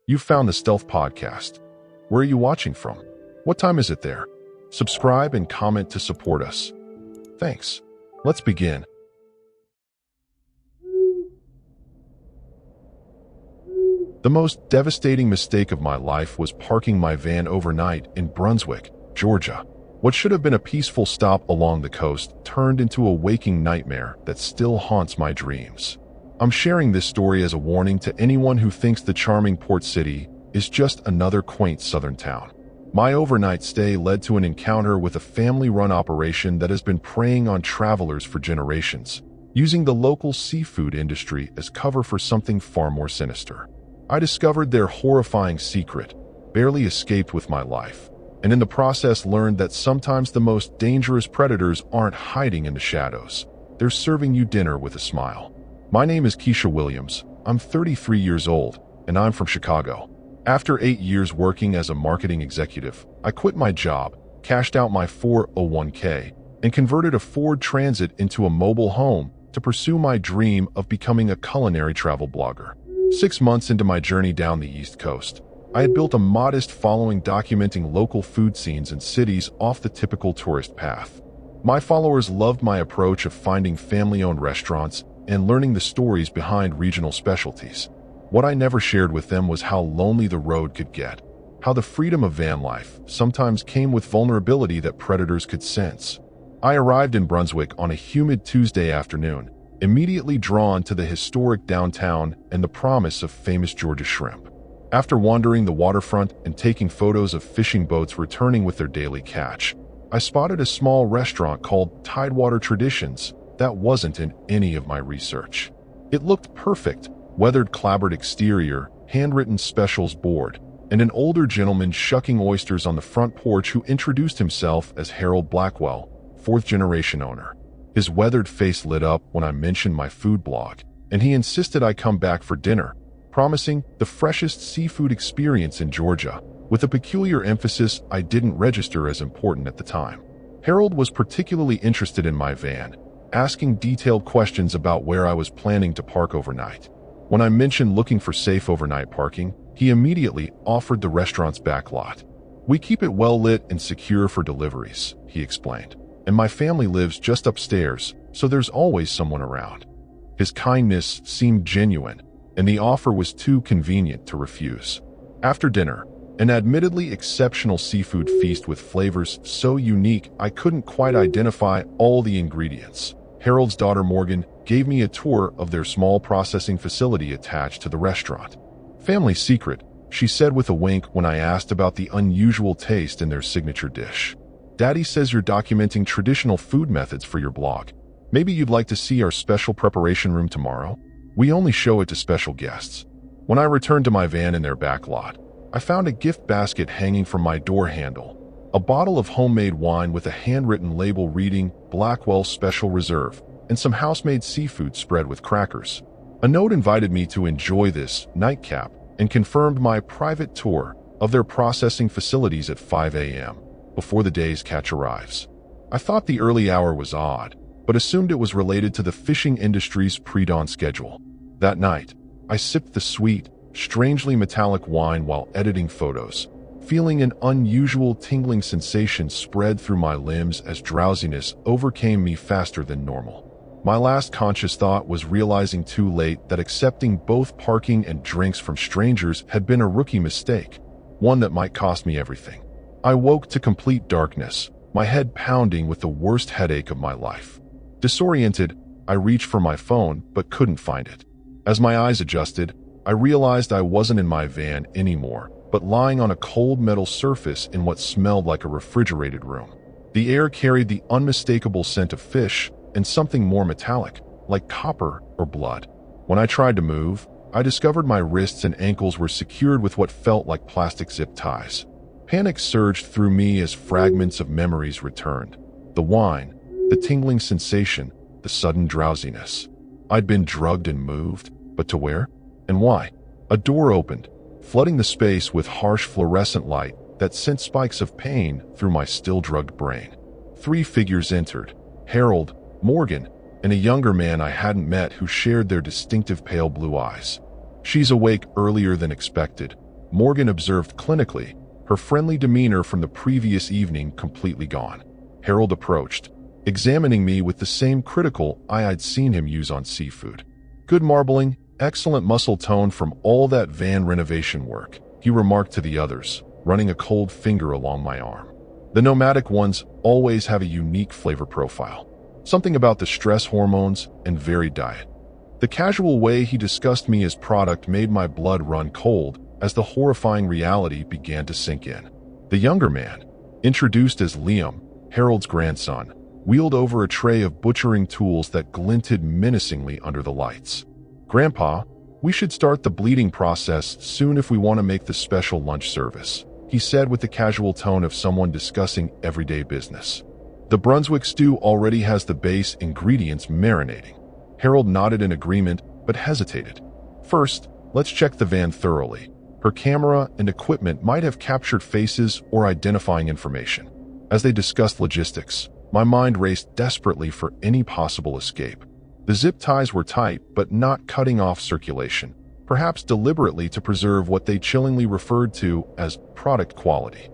You've found the Stealth Podcast. Where are you watching from? What time is it there? Subscribe and comment to support us. Thanks. Let's begin. The most devastating mistake of my life was parking my van overnight in Brunswick, Georgia. What should have been a peaceful stop along the coast turned into a waking nightmare that still haunts my dreams. I'm sharing this story as a warning to anyone who thinks the charming port city is just another quaint southern town. My overnight stay led to an encounter with a family-run operation that has been preying on travelers for generations, using the local seafood industry as cover for something far more sinister. I discovered their horrifying secret, barely escaped with my life, and in the process learned that sometimes the most dangerous predators aren't hiding in the shadows. They're serving you dinner with a smile. My name is Keisha Williams. I'm 33 years old, and I'm from Chicago. After 8 years working as a marketing executive, I quit my job, cashed out my 401k, and converted a Ford Transit into a mobile home to pursue my dream of becoming a culinary travel blogger. 6 months into my journey down the East Coast, I had built a modest following documenting local food scenes and cities off the typical tourist path. My followers loved my approach of finding family-owned restaurants and learning the stories behind regional specialties. What I never shared with them was how lonely the road could get, how the freedom of van life sometimes came with vulnerability that predators could sense. I arrived in Brunswick on a humid Tuesday afternoon, immediately drawn to the historic downtown and the promise of famous Georgia shrimp. After wandering the waterfront and taking photos of fishing boats returning with their daily catch, I spotted a small restaurant called Tidewater Traditions that wasn't in any of my research. It looked perfect, weathered clapboard exterior, handwritten specials board, and an older gentleman shucking oysters on the front porch who introduced himself as Harold Blackwell, fourth-generation owner. His weathered face lit up when I mentioned my food blog, and he insisted I come back for dinner, promising the freshest seafood experience in Georgia, with a peculiar emphasis I didn't register as important at the time. Harold was particularly interested in my van, asking detailed questions about where I was planning to park overnight. When I mentioned looking for safe overnight parking, he immediately offered the restaurant's back lot. "We keep it well lit and secure for deliveries," he explained, "and my family lives just upstairs, so there's always someone around." His kindness seemed genuine, and the offer was too convenient to refuse. After dinner, an admittedly exceptional seafood feast with flavors so unique I couldn't quite identify all the ingredients, Harold's daughter Morgan gave me a tour of their small processing facility attached to the restaurant. "Family secret," she said with a wink when I asked about the unusual taste in their signature dish. "Daddy says you're documenting traditional food methods for your blog. Maybe you'd like to see our special preparation room tomorrow? We only show it to special guests." When I returned to my van in their back lot, I found a gift basket hanging from my door handle. A bottle of homemade wine with a handwritten label reading Blackwell Special Reserve, and some house-made seafood spread with crackers. A note invited me to enjoy this nightcap and confirmed my private tour of their processing facilities at 5 a.m. before the day's catch arrives. I thought the early hour was odd, but assumed it was related to the fishing industry's pre-dawn schedule. That night, I sipped the sweet, strangely metallic wine while editing photos, feeling an unusual tingling sensation spread through my limbs as drowsiness overcame me faster than normal. My last conscious thought was realizing too late that accepting both parking and drinks from strangers had been a rookie mistake, one that might cost me everything. I woke to complete darkness, my head pounding with the worst headache of my life. Disoriented, I reached for my phone but couldn't find it. As my eyes adjusted, I realized I wasn't in my van anymore, but lying on a cold metal surface in what smelled like a refrigerated room. The air carried the unmistakable scent of fish and something more metallic, like copper or blood. When I tried to move, I discovered my wrists and ankles were secured with what felt like plastic zip ties. Panic surged through me as fragments of memories returned. The wine, the tingling sensation, the sudden drowsiness. I'd been drugged and moved, but to where? And why? A door opened, flooding the space with harsh fluorescent light that sent spikes of pain through my still-drugged brain. 3 figures entered: Harold, Morgan, and a younger man I hadn't met who shared their distinctive pale blue eyes. "She's awake earlier than expected," Morgan observed clinically, her friendly demeanor from the previous evening completely gone. Harold approached, examining me with the same critical eye I'd seen him use on seafood. "Good marbling, excellent muscle tone from all that van renovation work," he remarked to the others, running a cold finger along my arm. "The nomadic ones always have a unique flavor profile. Something about the stress hormones and varied diet." The casual way he discussed me as product made my blood run cold as the horrifying reality began to sink in. The younger man, introduced as Liam, Harold's grandson, wheeled over a tray of butchering tools that glinted menacingly under the lights. "Grandpa, we should start the bleeding process soon if we want to make the special lunch service," he said with the casual tone of someone discussing everyday business. "The Brunswick stew already has the base ingredients marinating." Harold nodded in agreement, but hesitated. "First, let's check the van thoroughly. Her camera and equipment might have captured faces or identifying information." As they discussed logistics, my mind raced desperately for any possible escape. The zip ties were tight, but not cutting off circulation, perhaps deliberately to preserve what they chillingly referred to as product quality.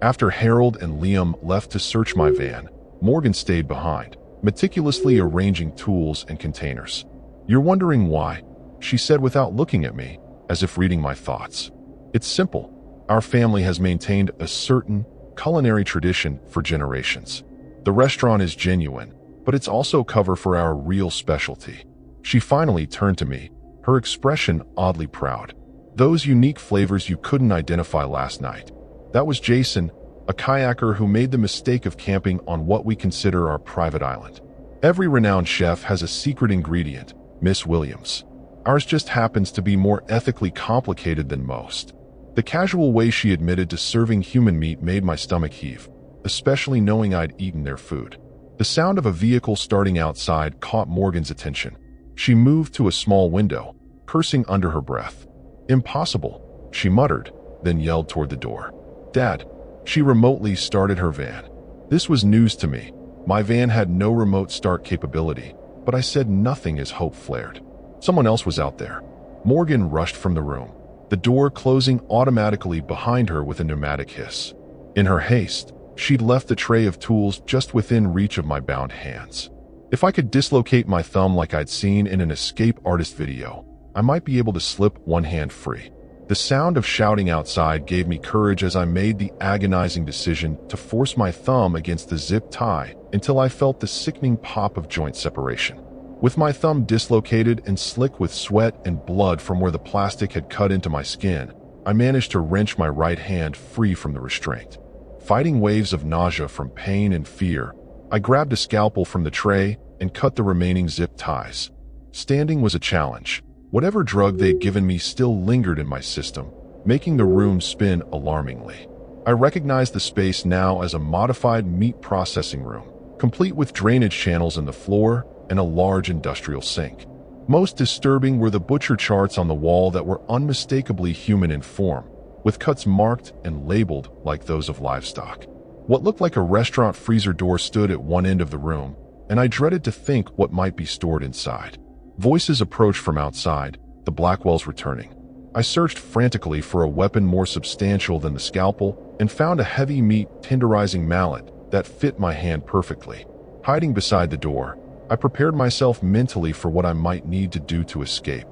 After Harold and Liam left to search my van, Morgan stayed behind, meticulously arranging tools and containers. "You're wondering why?" she said without looking at me, as if reading my thoughts. "It's simple. Our family has maintained a certain culinary tradition for generations. The restaurant is genuine, but it's also cover for our real specialty." She finally turned to me, her expression oddly proud. "Those unique flavors you couldn't identify last night. That was Jason, a kayaker who made the mistake of camping on what we consider our private island. Every renowned chef has a secret ingredient, Miss Williams. Ours just happens to be more ethically complicated than most." The casual way she admitted to serving human meat made my stomach heave, especially knowing I'd eaten their food. The sound of a vehicle starting outside caught Morgan's attention. She moved to a small window, cursing under her breath. "Impossible," she muttered, then yelled toward the door. "Dad." She remotely started her van. This was news to me. My van had no remote start capability, but I said nothing as hope flared. Someone else was out there. Morgan rushed from the room, the door closing automatically behind her with a pneumatic hiss. In her haste, she'd left the tray of tools just within reach of my bound hands. If I could dislocate my thumb like I'd seen in an escape artist video, I might be able to slip one hand free. The sound of shouting outside gave me courage as I made the agonizing decision to force my thumb against the zip tie until I felt the sickening pop of joint separation. With my thumb dislocated and slick with sweat and blood from where the plastic had cut into my skin, I managed to wrench my right hand free from the restraint. Fighting waves of nausea from pain and fear, I grabbed a scalpel from the tray and cut the remaining zip ties. Standing was a challenge. Whatever drug they'd given me still lingered in my system, making the room spin alarmingly. I recognized the space now as a modified meat processing room, complete with drainage channels in the floor and a large industrial sink. Most disturbing were the butcher charts on the wall that were unmistakably human in form, with cuts marked and labeled like those of livestock. What looked like a restaurant freezer door stood at one end of the room, and I dreaded to think what might be stored inside. Voices approached from outside, the Blackwells returning. I searched frantically for a weapon more substantial than the scalpel and found a heavy meat tenderizing mallet that fit my hand perfectly. Hiding beside the door, I prepared myself mentally for what I might need to do to escape.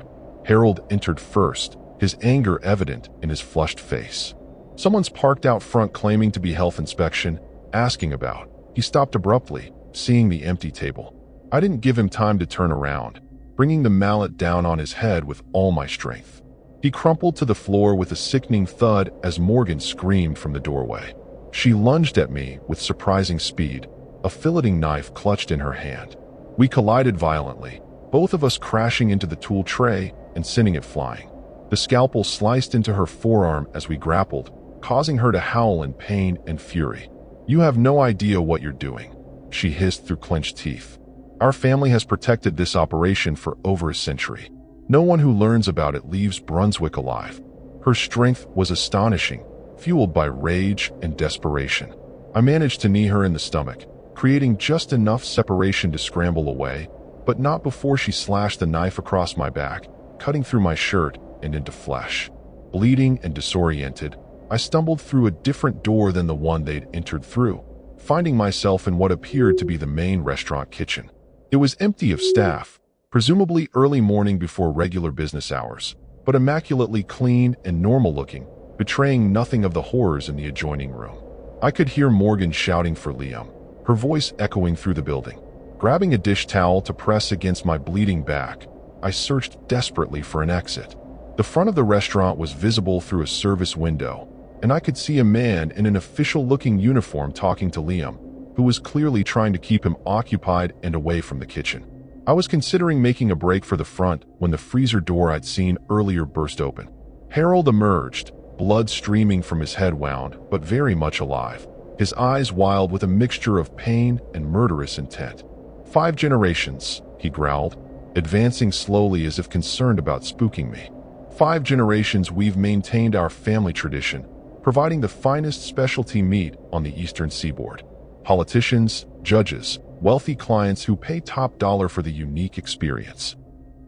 Harold entered first, his anger evident in his flushed face. Someone's parked out front claiming to be health inspection, asking about. He stopped abruptly, seeing the empty table. I didn't give him time to turn around, bringing the mallet down on his head with all my strength. He crumpled to the floor with a sickening thud as Morgan screamed from the doorway. She lunged at me with surprising speed, a filleting knife clutched in her hand. We collided violently, both of us crashing into the tool tray and sending it flying. The scalpel sliced into her forearm as we grappled, causing her to howl in pain and fury. "You have no idea what you're doing," she hissed through clenched teeth. "Our family has protected this operation for over a century. No one who learns about it leaves Brunswick alive." Her strength was astonishing, fueled by rage and desperation. I managed to knee her in the stomach, creating just enough separation to scramble away, but not before she slashed the knife across my back, cutting through my shirt and into flesh. Bleeding and disoriented, I stumbled through a different door than the one they'd entered through, finding myself in what appeared to be the main restaurant kitchen. It was empty of staff, presumably early morning before regular business hours, but immaculately clean and normal-looking, betraying nothing of the horrors in the adjoining room. I could hear Morgan shouting for Liam, her voice echoing through the building. Grabbing a dish towel to press against my bleeding back, I searched desperately for an exit. The front of the restaurant was visible through a service window, and I could see a man in an official-looking uniform talking to Liam, who was clearly trying to keep him occupied and away from the kitchen. I was considering making a break for the front when the freezer door I'd seen earlier burst open. Harold emerged, blood streaming from his head wound, but very much alive, his eyes wild with a mixture of pain and murderous intent. 5 generations, he growled, advancing slowly as if concerned about spooking me. 5 generations we've maintained our family tradition, providing the finest specialty meat on the eastern seaboard. Politicians, judges, wealthy clients who pay top dollar for the unique experience.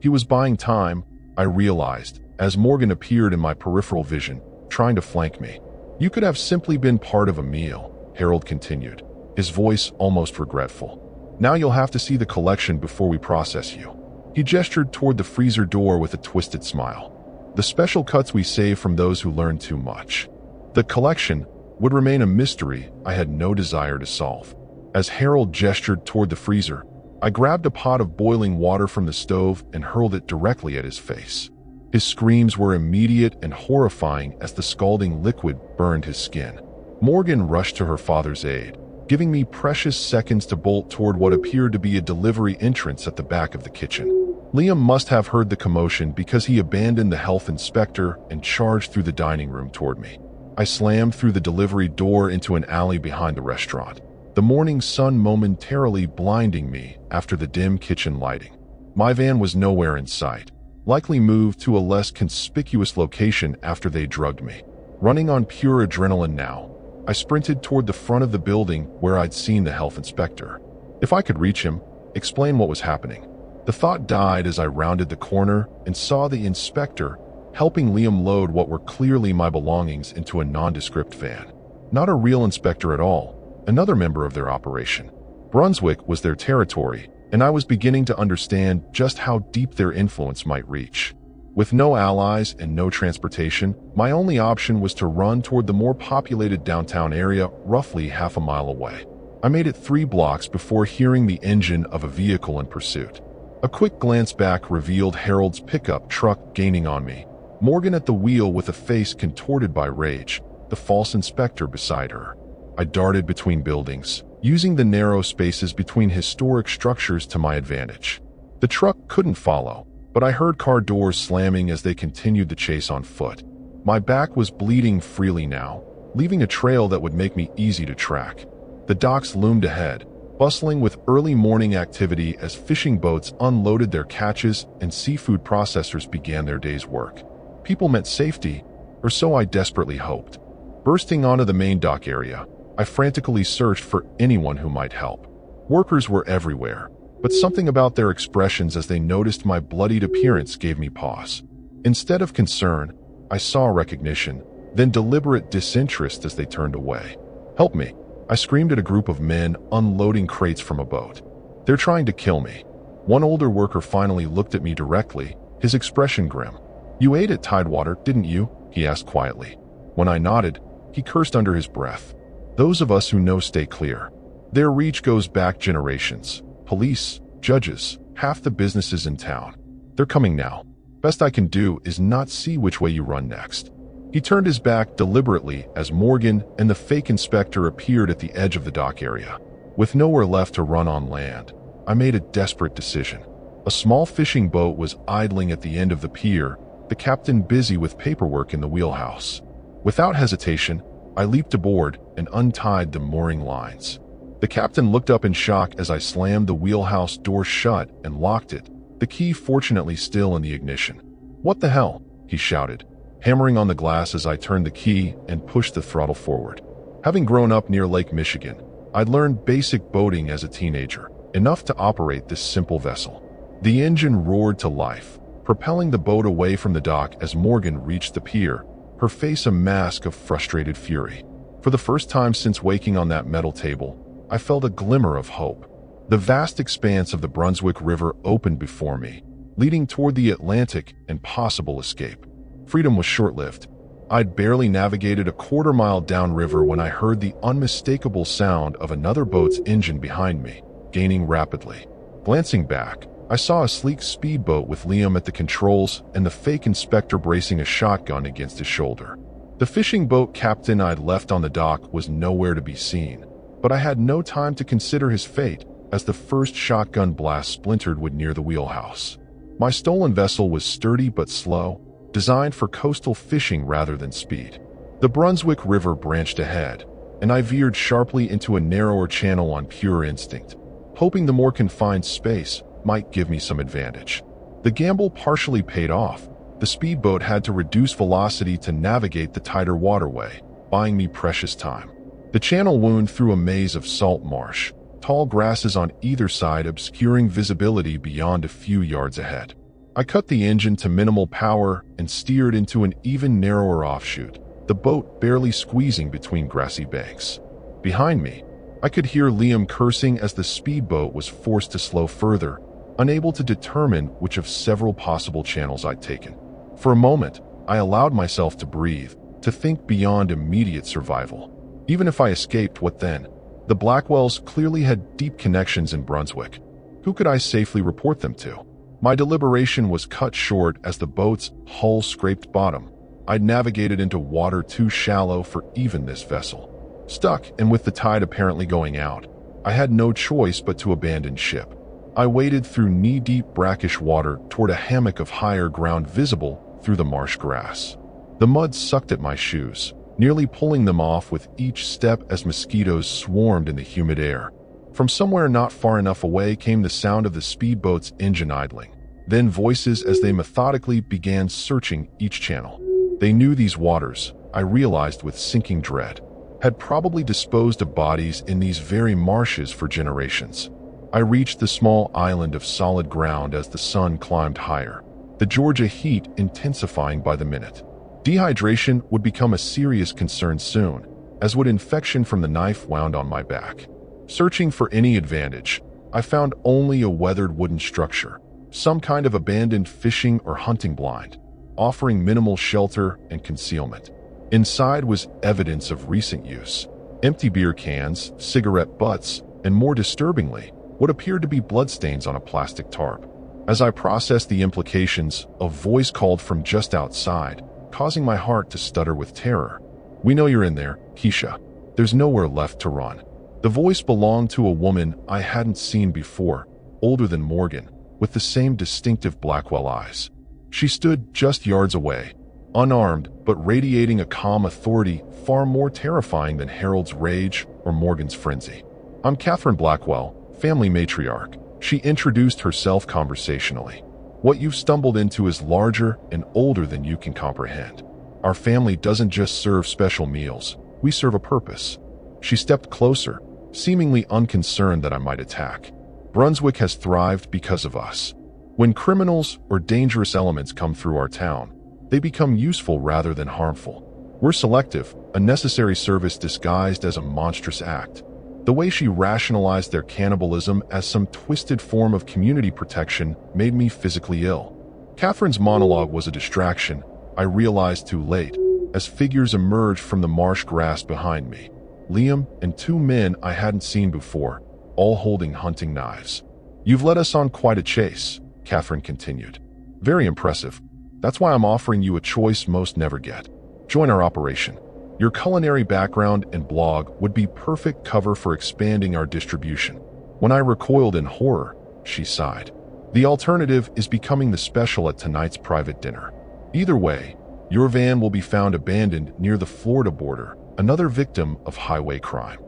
He was buying time, I realized, as Morgan appeared in my peripheral vision, trying to flank me. You could have simply been part of a meal, Harold continued, his voice almost regretful. Now you'll have to see the collection before we process you. He gestured toward the freezer door with a twisted smile. The special cuts we save from those who learn too much. The collection would remain a mystery I had no desire to solve. As Harold gestured toward the freezer, I grabbed a pot of boiling water from the stove and hurled it directly at his face. His screams were immediate and horrifying as the scalding liquid burned his skin. Morgan rushed to her father's aid, giving me precious seconds to bolt toward what appeared to be a delivery entrance at the back of the kitchen. Liam must have heard the commotion because he abandoned the health inspector and charged through the dining room toward me. I slammed through the delivery door into an alley behind the restaurant, the morning sun momentarily blinding me after the dim kitchen lighting. My van was nowhere in sight, likely moved to a less conspicuous location after they drugged me. Running on pure adrenaline now, I sprinted toward the front of the building where I'd seen the health inspector. If I could reach him, explain what was happening. The thought died as I rounded the corner and saw the inspector helping Liam load what were clearly my belongings into a nondescript van. Not a real inspector at all, another member of their operation. Brunswick was their territory, and I was beginning to understand just how deep their influence might reach. With no allies and no transportation, my only option was to run toward the more populated downtown area roughly half a mile away. I made it 3 blocks before hearing the engine of a vehicle in pursuit. A quick glance back revealed Harold's pickup truck gaining on me, Morgan at the wheel with a face contorted by rage, the false inspector beside her. I darted between buildings, using the narrow spaces between historic structures to my advantage. The truck couldn't follow, but I heard car doors slamming as they continued the chase on foot. My back was bleeding freely now, leaving a trail that would make me easy to track. The docks loomed ahead, bustling with early morning activity as fishing boats unloaded their catches and seafood processors began their day's work. People meant safety, or so I desperately hoped. Bursting onto the main dock area, I frantically searched for anyone who might help. Workers were everywhere, but something about their expressions as they noticed my bloodied appearance gave me pause. Instead of concern, I saw recognition, then deliberate disinterest as they turned away. "Help me," I screamed at a group of men unloading crates from a boat. "They're trying to kill me." One older worker finally looked at me directly, his expression grim. "You ate at Tidewater, didn't you?" he asked quietly. When I nodded, he cursed under his breath. "Those of us who know stay clear. Their reach goes back generations. Police, judges, half the businesses in town. They're coming now. Best I can do is not see which way you run next." He turned his back deliberately as Morgan and the fake inspector appeared at the edge of the dock area. With nowhere left to run on land, I made a desperate decision. A small fishing boat was idling at the end of the pier, the captain busy with paperwork in the wheelhouse. Without hesitation, I leaped aboard and untied the mooring lines. The captain looked up in shock as I slammed the wheelhouse door shut and locked it, the key fortunately still in the ignition. "What the hell?" he shouted, hammering on the glass as I turned the key and pushed the throttle forward. Having grown up near Lake Michigan, I'd learned basic boating as a teenager, enough to operate this simple vessel. The engine roared to life, propelling the boat away from the dock as Morgan reached the pier, her face a mask of frustrated fury. For the first time since waking on that metal table, I felt a glimmer of hope. The vast expanse of the Brunswick River opened before me, leading toward the Atlantic and possible escape. Freedom was short-lived. I'd barely navigated a quarter-mile downriver when I heard the unmistakable sound of another boat's engine behind me, gaining rapidly. Glancing back, I saw a sleek speedboat with Liam at the controls and the fake inspector bracing a shotgun against his shoulder. The fishing boat captain I'd left on the dock was nowhere to be seen, but I had no time to consider his fate as the first shotgun blast splintered wood near the wheelhouse. My stolen vessel was sturdy but slow, designed for coastal fishing rather than speed. The Brunswick River branched ahead, and I veered sharply into a narrower channel on pure instinct, hoping the more confined space might give me some advantage. The gamble partially paid off. The speedboat had to reduce velocity to navigate the tighter waterway, buying me precious time. The channel wound through a maze of salt marsh, tall grasses on either side obscuring visibility beyond a few yards ahead. I cut the engine to minimal power and steered into an even narrower offshoot, the boat barely squeezing between grassy banks. Behind me, I could hear Liam cursing as the speedboat was forced to slow further, unable to determine which of several possible channels I'd taken. For a moment, I allowed myself to breathe, to think beyond immediate survival. Even if I escaped, what then? The Blackwells clearly had deep connections in Brunswick. Who could I safely report them to? My deliberation was cut short as the boat's hull scraped bottom. I'd navigated into water too shallow for even this vessel. Stuck, and with the tide apparently going out, I had no choice but to abandon ship. I waded through knee-deep brackish water toward a hammock of higher ground visible through the marsh grass. The mud sucked at my shoes, nearly pulling them off with each step as mosquitoes swarmed in the humid air. From somewhere not far enough away came the sound of the speedboat's engine idling, then voices as they methodically began searching each channel. They knew these waters, I realized with sinking dread, had probably disposed of bodies in these very marshes for generations. I reached the small island of solid ground as the sun climbed higher, the Georgia heat intensifying by the minute. Dehydration would become a serious concern soon, as would infection from the knife wound on my back. Searching for any advantage, I found only a weathered wooden structure, some kind of abandoned fishing or hunting blind, offering minimal shelter and concealment. Inside was evidence of recent use: empty beer cans, cigarette butts, and more disturbingly, what appeared to be bloodstains on a plastic tarp. As I processed the implications, a voice called from just outside, causing my heart to stutter with terror. "We know you're in there, Keisha. There's nowhere left to run." The voice belonged to a woman I hadn't seen before, older than Morgan, with the same distinctive Blackwell eyes. She stood just yards away, unarmed but radiating a calm authority far more terrifying than Harold's rage or Morgan's frenzy. "I'm Catherine Blackwell, family matriarch," she introduced herself conversationally. "What you've stumbled into is larger and older than you can comprehend. Our family doesn't just serve special meals, we serve a purpose." She stepped closer, seemingly unconcerned that I might attack. "Brunswick has thrived because of us. When criminals or dangerous elements come through our town, they become useful rather than harmful. We're selective, a necessary service disguised as a monstrous act." The way she rationalized their cannibalism as some twisted form of community protection made me physically ill. Catherine's monologue was a distraction, I realized too late, as figures emerged from the marsh grass behind me. Liam and two men I hadn't seen before, all holding hunting knives. "You've led us on quite a chase," Catherine continued. "Very impressive. That's why I'm offering you a choice most never get. Join our operation. Your culinary background and blog would be perfect cover for expanding our distribution." When I recoiled in horror, she sighed. "The alternative is becoming the special at tonight's private dinner. Either way, your van will be found abandoned near the Florida border, another victim of highway crime."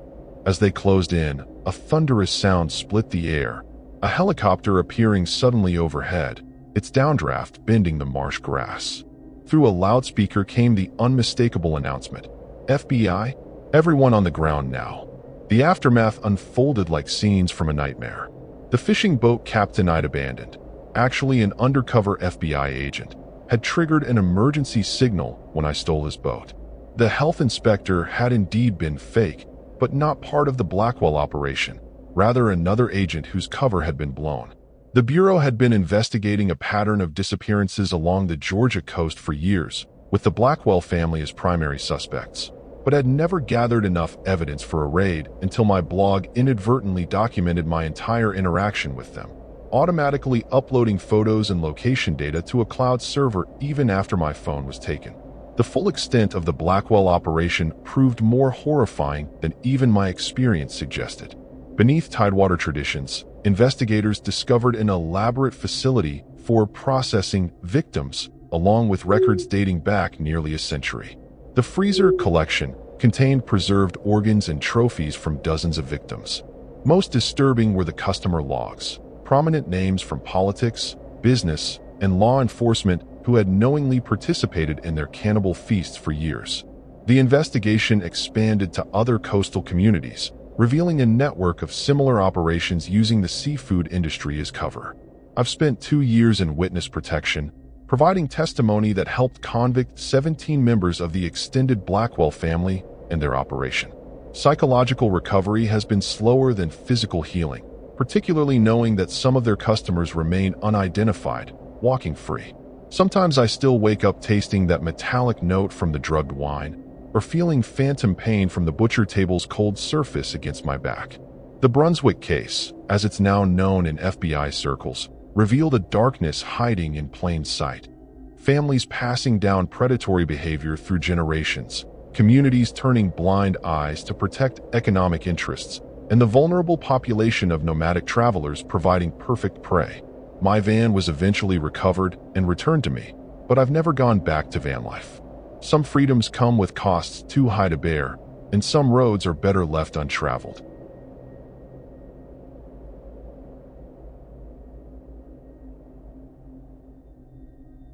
As they closed in, a thunderous sound split the air, a helicopter appearing suddenly overhead, its downdraft bending the marsh grass. Through a loudspeaker came the unmistakable announcement: "FBI, everyone on the ground now." The aftermath unfolded like scenes from a nightmare. The fishing boat captain I'd abandoned, actually an undercover FBI agent, had triggered an emergency signal when I stole his boat. The health inspector had indeed been fake, but not part of the Blackwell operation, rather another agent whose cover had been blown. The Bureau had been investigating a pattern of disappearances along the Georgia coast for years, with the Blackwell family as primary suspects, but had never gathered enough evidence for a raid until my blog inadvertently documented my entire interaction with them, automatically uploading photos and location data to a cloud server even after my phone was taken. The full extent of the Blackwell operation proved more horrifying than even my experience suggested. Beneath Tidewater traditions, investigators discovered an elaborate facility for processing victims, along with records dating back nearly a century. The freezer collection contained preserved organs and trophies from dozens of victims. Most disturbing were the customer logs, prominent names from politics, business, and law enforcement who had knowingly participated in their cannibal feasts for years. The investigation expanded to other coastal communities, revealing a network of similar operations using the seafood industry as cover. I've spent 2 years in witness protection, providing testimony that helped convict 17 members of the extended Blackwell family and their operation. Psychological recovery has been slower than physical healing, particularly knowing that some of their customers remain unidentified, walking free. Sometimes I still wake up tasting that metallic note from the drugged wine, or feeling phantom pain from the butcher table's cold surface against my back. The Brunswick case, as it's now known in FBI circles, revealed a darkness hiding in plain sight. Families passing down predatory behavior through generations, communities turning blind eyes to protect economic interests, and the vulnerable population of nomadic travelers providing perfect prey. My van was eventually recovered and returned to me, but I've never gone back to van life. Some freedoms come with costs too high to bear, and some roads are better left untraveled.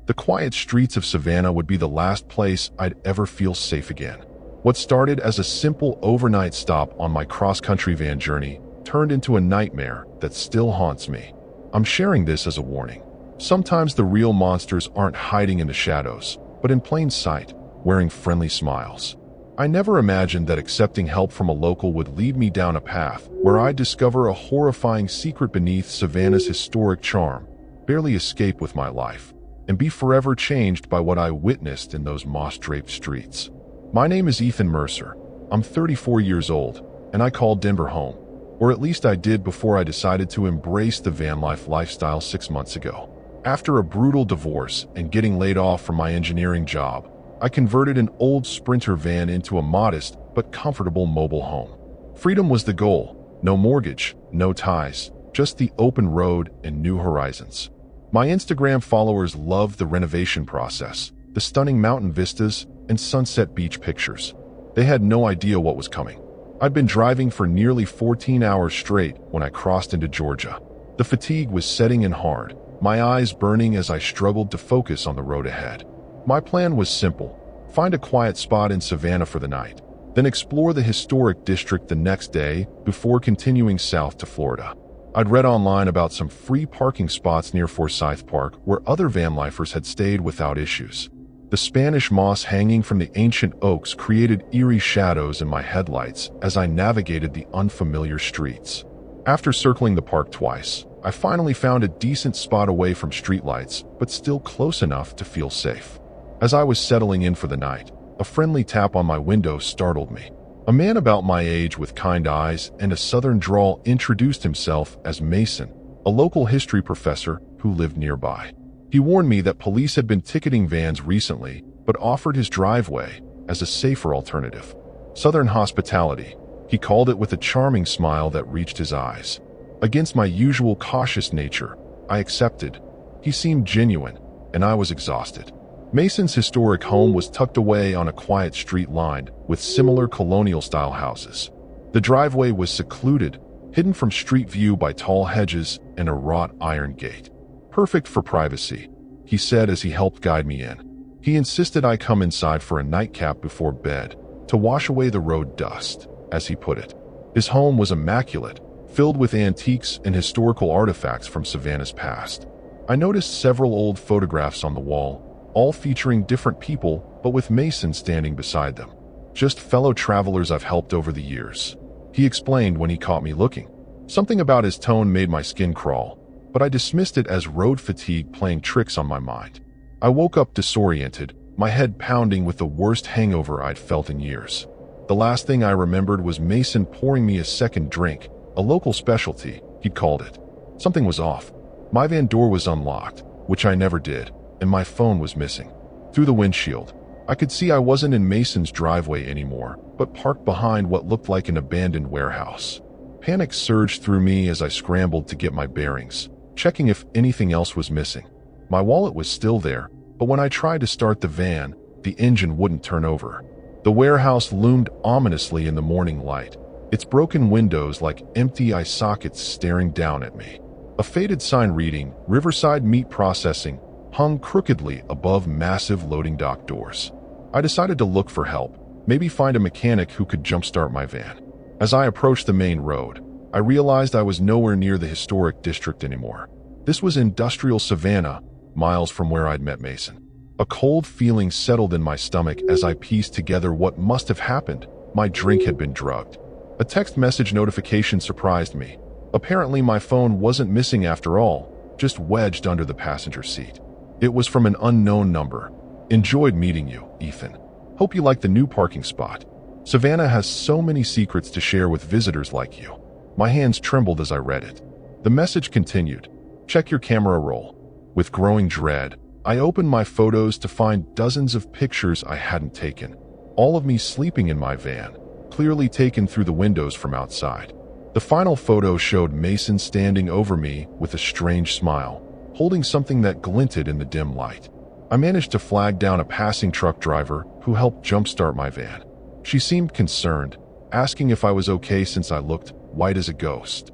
The quiet streets of Savannah would be the last place I'd ever feel safe again. What started as a simple overnight stop on my cross-country van journey turned into a nightmare that still haunts me. I'm sharing this as a warning. Sometimes the real monsters aren't hiding in the shadows, but in plain sight, wearing friendly smiles. I never imagined that accepting help from a local would lead me down a path where I'd discover a horrifying secret beneath Savannah's historic charm, barely escape with my life, and be forever changed by what I witnessed in those moss-draped streets. My name is Ethan Mercer. I'm 34 years old, and I call Denver home, or at least I did before I decided to embrace the van life lifestyle 6 months ago. After a brutal divorce and getting laid off from my engineering job, I converted an old Sprinter van into a modest but comfortable mobile home. Freedom was the goal. No mortgage, no ties, just the open road and new horizons. My Instagram followers loved the renovation process, the stunning mountain vistas, and sunset beach pictures. They had no idea what was coming. I'd been driving for nearly 14 hours straight when I crossed into Georgia. The fatigue was setting in hard, my eyes burning as I struggled to focus on the road ahead. My plan was simple: find a quiet spot in Savannah for the night, then explore the historic district the next day before continuing south to Florida. I'd read online about some free parking spots near Forsyth Park where other van lifers had stayed without issues. The Spanish moss hanging from the ancient oaks created eerie shadows in my headlights as I navigated the unfamiliar streets. After circling the park twice, I finally found a decent spot away from streetlights, but still close enough to feel safe. As I was settling in for the night, a friendly tap on my window startled me. A man about my age with kind eyes and a southern drawl introduced himself as Mason, a local history professor who lived nearby. He warned me that police had been ticketing vans recently, but offered his driveway as a safer alternative. Southern hospitality, he called it with a charming smile that reached his eyes. Against my usual cautious nature, I accepted. He seemed genuine, and I was exhausted. Mason's historic home was tucked away on a quiet street lined with similar colonial-style houses. The driveway was secluded, hidden from street view by tall hedges and a wrought iron gate. Perfect for privacy, he said as he helped guide me in. He insisted I come inside for a nightcap before bed, to wash away the road dust, as he put it. His home was immaculate, filled with antiques and historical artifacts from Savannah's past. I noticed several old photographs on the wall, all featuring different people, but with Mason standing beside them. Just fellow travelers I've helped over the years, he explained when he caught me looking. Something about his tone made my skin crawl, but I dismissed it as road fatigue playing tricks on my mind. I woke up disoriented, my head pounding with the worst hangover I'd felt in years. The last thing I remembered was Mason pouring me a second drink, a local specialty, he'd called it. Something was off. My van door was unlocked, which I never did, and my phone was missing. Through the windshield, I could see I wasn't in Mason's driveway anymore, but parked behind what looked like an abandoned warehouse. Panic surged through me as I scrambled to get my bearings, checking if anything else was missing. My wallet was still there, but when I tried to start the van, the engine wouldn't turn over. The warehouse loomed ominously in the morning light, its broken windows like empty eye sockets staring down at me. A faded sign reading, "Riverside Meat Processing," hung crookedly above massive loading dock doors. I decided to look for help, maybe find a mechanic who could jumpstart my van. As I approached the main road, I realized I was nowhere near the historic district anymore. This was industrial Savannah, miles from where I'd met Mason. A cold feeling settled in my stomach as I pieced together what must have happened. My drink had been drugged. A text message notification surprised me. Apparently my phone wasn't missing after all, just wedged under the passenger seat. It was from an unknown number. "Enjoyed meeting you, Ethan. Hope you like the new parking spot. Savannah has so many secrets to share with visitors like you." My hands trembled as I read it. The message continued, "Check your camera roll." With growing dread, I opened my photos to find dozens of pictures I hadn't taken. All of me sleeping in my van, clearly taken through the windows from outside. The final photo showed Mason standing over me with a strange smile, holding something that glinted in the dim light. I managed to flag down a passing truck driver who helped jumpstart my van. She seemed concerned, asking if I was okay since I looked white as a ghost.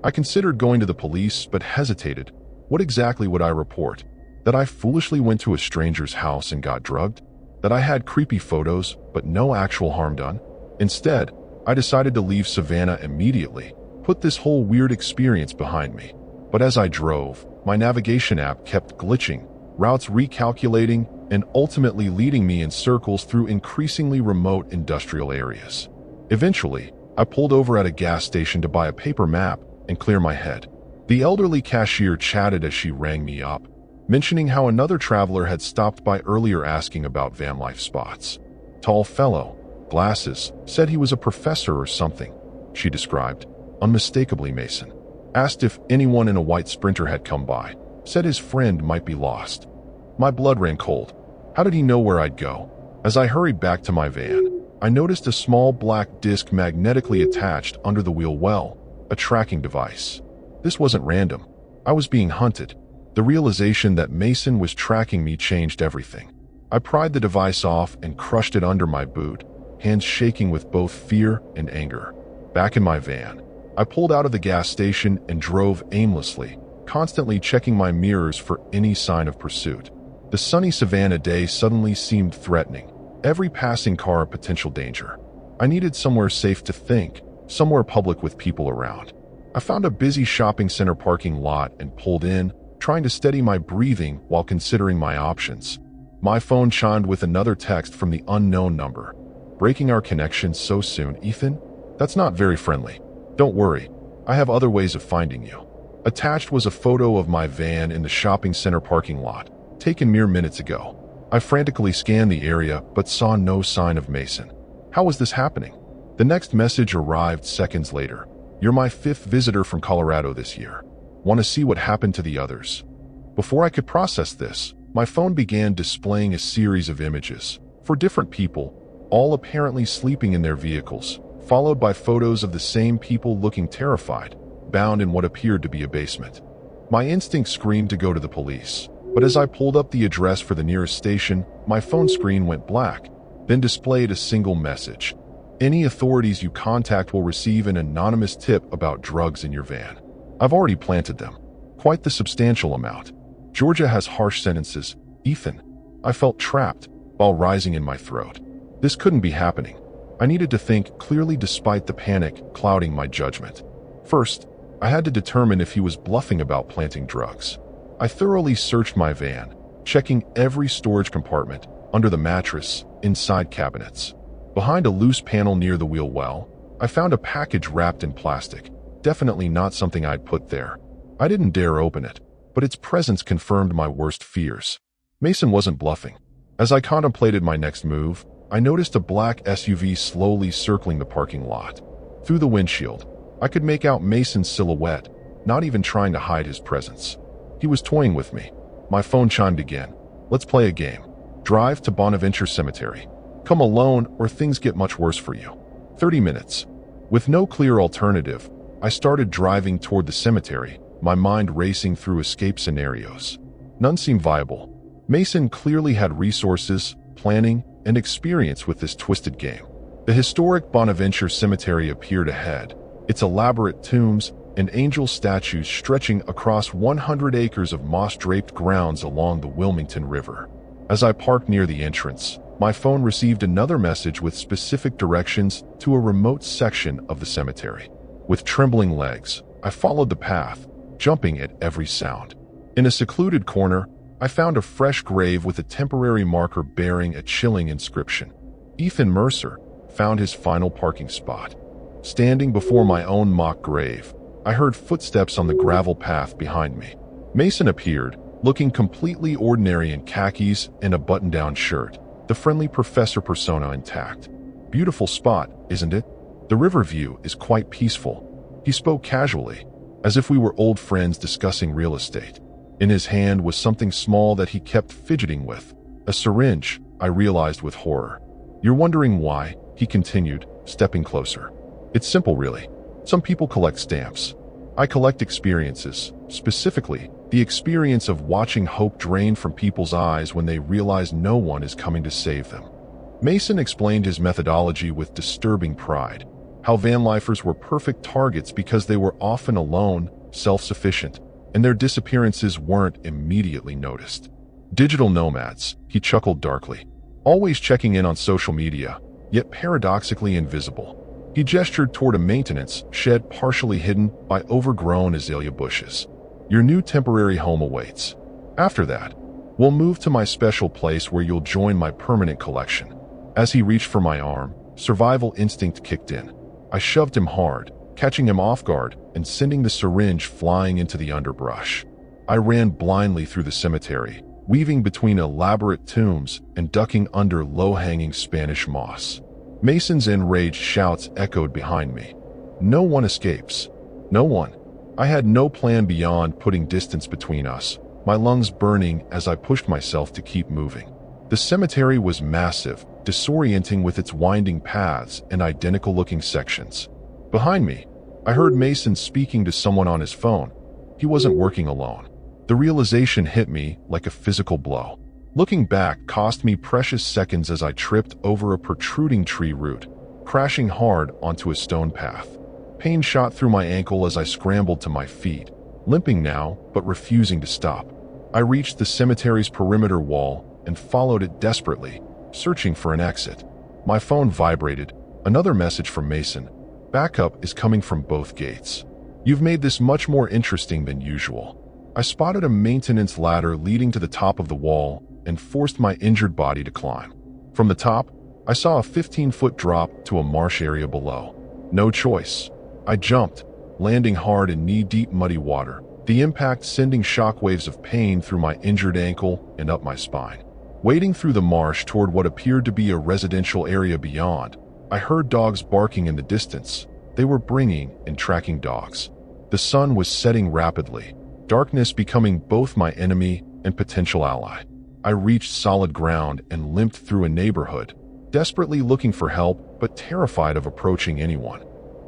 I considered going to the police, but hesitated. What exactly would I report? That I foolishly went to a stranger's house and got drugged? That I had creepy photos, but no actual harm done? Instead, I decided to leave Savannah immediately, put this whole weird experience behind me. But as I drove, my navigation app kept glitching, routes recalculating, and ultimately leading me in circles through increasingly remote industrial areas. Eventually, I pulled over at a gas station to buy a paper map and clear my head. The elderly cashier chatted as she rang me up, mentioning how another traveler had stopped by earlier asking about Vanlife spots. Tall fellow, glasses, said he was a professor or something, she described. Unmistakably Mason. Asked if anyone in a white Sprinter had come by. Said his friend might be lost. My blood ran cold. How did he know where I'd go? As I hurried back to my van, I noticed a small black disc magnetically attached under the wheel well, a tracking device. This wasn't random. I was being hunted. The realization that Mason was tracking me changed everything. I pried the device off and crushed it under my boot, hands shaking with both fear and anger. Back in my van, I pulled out of the gas station and drove aimlessly, constantly checking my mirrors for any sign of pursuit. The sunny Savannah day suddenly seemed threatening, every passing car a potential danger. I needed somewhere safe to think, somewhere public with people around. I found a busy shopping center parking lot and pulled in, trying to steady my breathing while considering my options. My phone chimed with another text from the unknown number. "Breaking our connection so soon, Ethan? That's not very friendly. Don't worry, I have other ways of finding you." Attached was a photo of my van in the shopping center parking lot, taken mere minutes ago. I frantically scanned the area but saw no sign of Mason. How was this happening? The next message arrived seconds later. "You're my 5th visitor from Colorado this year. Want to see what happened to the others?" Before I could process this, my phone began displaying a series of images, for different people, all apparently sleeping in their vehicles, followed by photos of the same people looking terrified, bound in what appeared to be a basement. My instinct screamed to go to the police, but as I pulled up the address for the nearest station, my phone screen went black, then displayed a single message. "Any authorities you contact will receive an anonymous tip about drugs in your van. I've already planted them. Quite the substantial amount. Georgia has harsh sentences. Ethan." I felt trapped, while rising in my throat. This couldn't be happening. I needed to think clearly despite the panic clouding my judgment. First, I had to determine if he was bluffing about planting drugs. I thoroughly searched my van, checking every storage compartment, under the mattress, inside cabinets. Behind a loose panel near the wheel well, I found a package wrapped in plastic, definitely not something I'd put there. I didn't dare open it, but its presence confirmed my worst fears. Mason wasn't bluffing. As I contemplated my next move, I noticed a black SUV slowly circling the parking lot. Through the windshield, I could make out Mason's silhouette, not even trying to hide his presence. He was toying with me. My phone chimed again. Let's play a game. Drive to Bonaventure Cemetery. Come alone or things get much worse for you. 30 minutes. With no clear alternative, I started driving toward the cemetery, my mind racing through escape scenarios. None seemed viable. Mason clearly had resources, planning, and experience with this twisted game. The historic Bonaventure Cemetery appeared ahead, its elaborate tombs and angel statues stretching across 100 acres of moss-draped grounds along the Wilmington River. As I parked near the entrance, my phone received another message with specific directions to a remote section of the cemetery. With trembling legs, I followed the path, jumping at every sound. In a secluded corner, I found a fresh grave with a temporary marker bearing a chilling inscription. Ethan Mercer found his final parking spot. Standing before my own mock grave, I heard footsteps on the gravel path behind me. Mason appeared, looking completely ordinary in khakis and a button-down shirt, the friendly professor persona intact. Beautiful spot, isn't it? The river view is quite peaceful. He spoke casually, as if we were old friends discussing real estate. In his hand was something small that he kept fidgeting with. A syringe, I realized with horror. You're wondering why, he continued, stepping closer. It's simple, really. Some people collect stamps. I collect experiences, specifically, the experience of watching hope drain from people's eyes when they realize no one is coming to save them. Mason explained his methodology with disturbing pride, how Vanlifers were perfect targets because they were often alone, self-sufficient, and their disappearances weren't immediately noticed. Digital nomads, he chuckled darkly, always checking in on social media, yet paradoxically invisible. He gestured toward a maintenance shed partially hidden by overgrown azalea bushes. Your new temporary home awaits. After that, we'll move to my special place where you'll join my permanent collection. As he reached for my arm, survival instinct kicked in. I shoved him hard, catching him off guard and sending the syringe flying into the underbrush. I ran blindly through the cemetery, weaving between elaborate tombs and ducking under low-hanging Spanish moss. Mason's enraged shouts echoed behind me. No one escapes. No one. I had no plan beyond putting distance between us, my lungs burning as I pushed myself to keep moving. The cemetery was massive, disorienting with its winding paths and identical-looking sections. Behind me, I heard Mason speaking to someone on his phone. He wasn't working alone. The realization hit me like a physical blow. Looking back cost me precious seconds as I tripped over a protruding tree root, crashing hard onto a stone path. Pain shot through my ankle as I scrambled to my feet, limping now but refusing to stop. I reached the cemetery's perimeter wall and followed it desperately, searching for an exit. My phone vibrated, another message from Mason. Backup is coming from both gates. You've made this much more interesting than usual. I spotted a maintenance ladder leading to the top of the wall and forced my injured body to climb. From the top, I saw a 15-foot drop to a marsh area below. No choice. I jumped, landing hard in knee-deep muddy water, the impact sending shockwaves of pain through my injured ankle and up my spine. Wading through the marsh toward what appeared to be a residential area beyond, I heard dogs barking in the distance. They were bringing and tracking dogs. The sun was setting rapidly, darkness becoming both my enemy and potential ally. I reached solid ground and limped through a neighborhood, desperately looking for help but terrified of approaching anyone.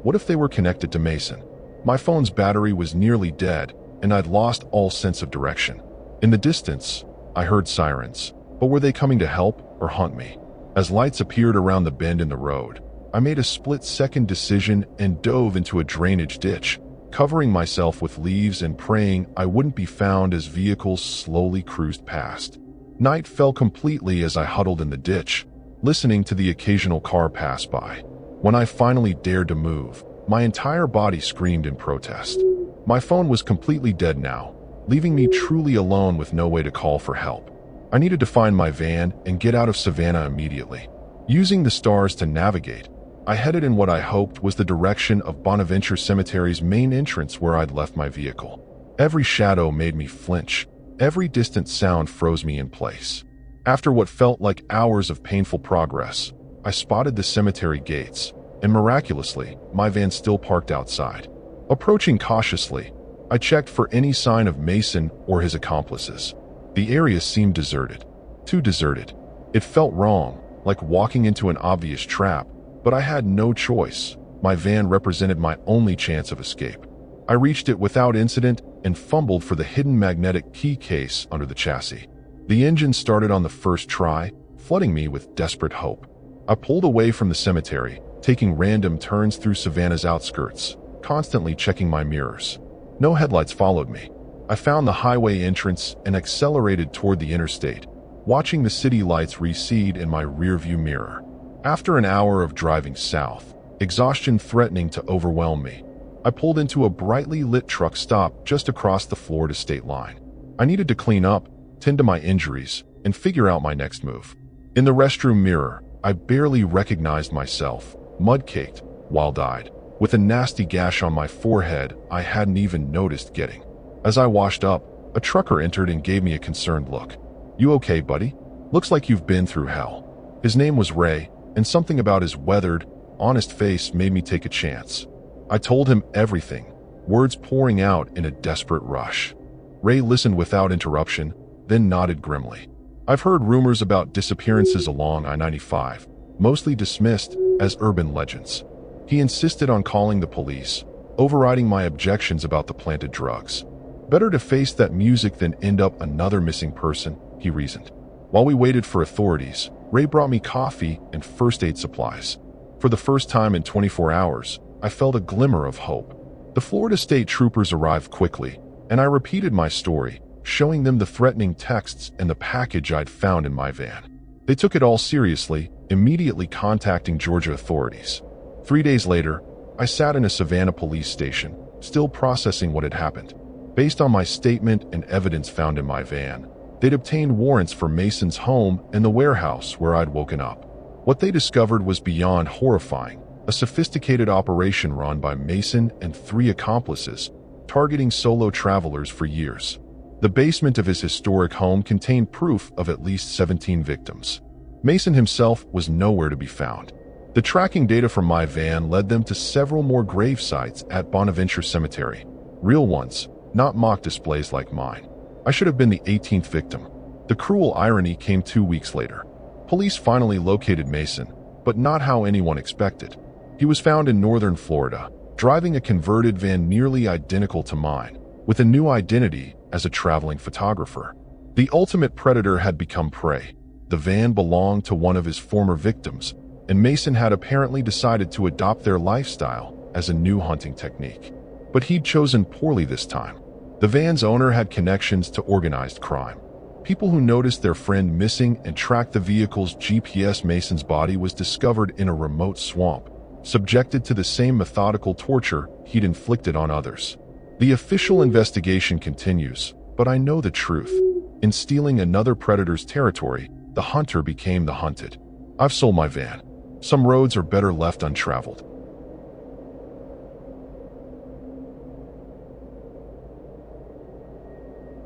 What if they were connected to Mason? My phone's battery was nearly dead, and I'd lost all sense of direction. In the distance, I heard sirens, but were they coming to help or hunt me? As lights appeared around the bend in the road, I made a split-second decision and dove into a drainage ditch, covering myself with leaves and praying I wouldn't be found as vehicles slowly cruised past. Night fell completely as I huddled in the ditch, listening to the occasional car pass by. When I finally dared to move, my entire body screamed in protest. My phone was completely dead now, leaving me truly alone with no way to call for help. I needed to find my van and get out of Savannah immediately. Using the stars to navigate, I headed in what I hoped was the direction of Bonaventure Cemetery's main entrance where I'd left my vehicle. Every shadow made me flinch. Every distant sound froze me in place. After what felt like hours of painful progress, I spotted the cemetery gates, and miraculously, my van still parked outside. Approaching cautiously, I checked for any sign of Mason or his accomplices. The area seemed deserted. Too deserted. It felt wrong, like walking into an obvious trap, but I had no choice. My van represented my only chance of escape. I reached it without incident and fumbled for the hidden magnetic key case under the chassis. The engine started on the first try, flooding me with desperate hope. I pulled away from the cemetery, taking random turns through Savannah's outskirts, constantly checking my mirrors. No headlights followed me. I found the highway entrance and accelerated toward the interstate, watching the city lights recede in my rearview mirror. After an hour of driving south, exhaustion threatening to overwhelm me, I pulled into a brightly lit truck stop just across the Florida state line. I needed to clean up, tend to my injuries, and figure out my next move. In the restroom mirror, I barely recognized myself, mud-caked, wild-eyed, with a nasty gash on my forehead I hadn't even noticed getting. As I washed up, a trucker entered and gave me a concerned look. "You okay, buddy? Looks like you've been through hell." His name was Ray, and something about his weathered, honest face made me take a chance. I told him everything, words pouring out in a desperate rush. Ray listened without interruption, then nodded grimly. "I've heard rumors about disappearances along I-95, mostly dismissed as urban legends." He insisted on calling the police, overriding my objections about the planted drugs. "Better to face that music than end up another missing person," he reasoned. While we waited for authorities, Ray brought me coffee and first aid supplies. For the first time in 24 hours, I felt a glimmer of hope. The Florida State Troopers arrived quickly, and I repeated my story, showing them the threatening texts and the package I'd found in my van. They took it all seriously, immediately contacting Georgia authorities. 3 days later, I sat in a Savannah police station, still processing what had happened. Based on my statement and evidence found in my van, they'd obtained warrants for Mason's home and the warehouse where I'd woken up. What they discovered was beyond horrifying, a sophisticated operation run by Mason and 3 accomplices, targeting solo travelers for years. The basement of his historic home contained proof of at least 17 victims. Mason himself was nowhere to be found. The tracking data from my van led them to several more grave sites at Bonaventure Cemetery. Real ones, not mock displays like mine. I should have been the 18th victim. The cruel irony came 2 weeks later. Police finally located Mason, but not how anyone expected. He was found in northern Florida, driving a converted van nearly identical to mine, with a new identity as a traveling photographer. The ultimate predator had become prey. The van belonged to one of his former victims, and Mason had apparently decided to adopt their lifestyle as a new hunting technique. But he'd chosen poorly this time. The van's owner had connections to organized crime. People who noticed their friend missing and tracked the vehicle's GPS. Mason's body was discovered in a remote swamp, subjected to the same methodical torture he'd inflicted on others. The official investigation continues, but I know the truth. In stealing another predator's territory, the hunter became the hunted. I've sold my van. Some roads are better left untraveled.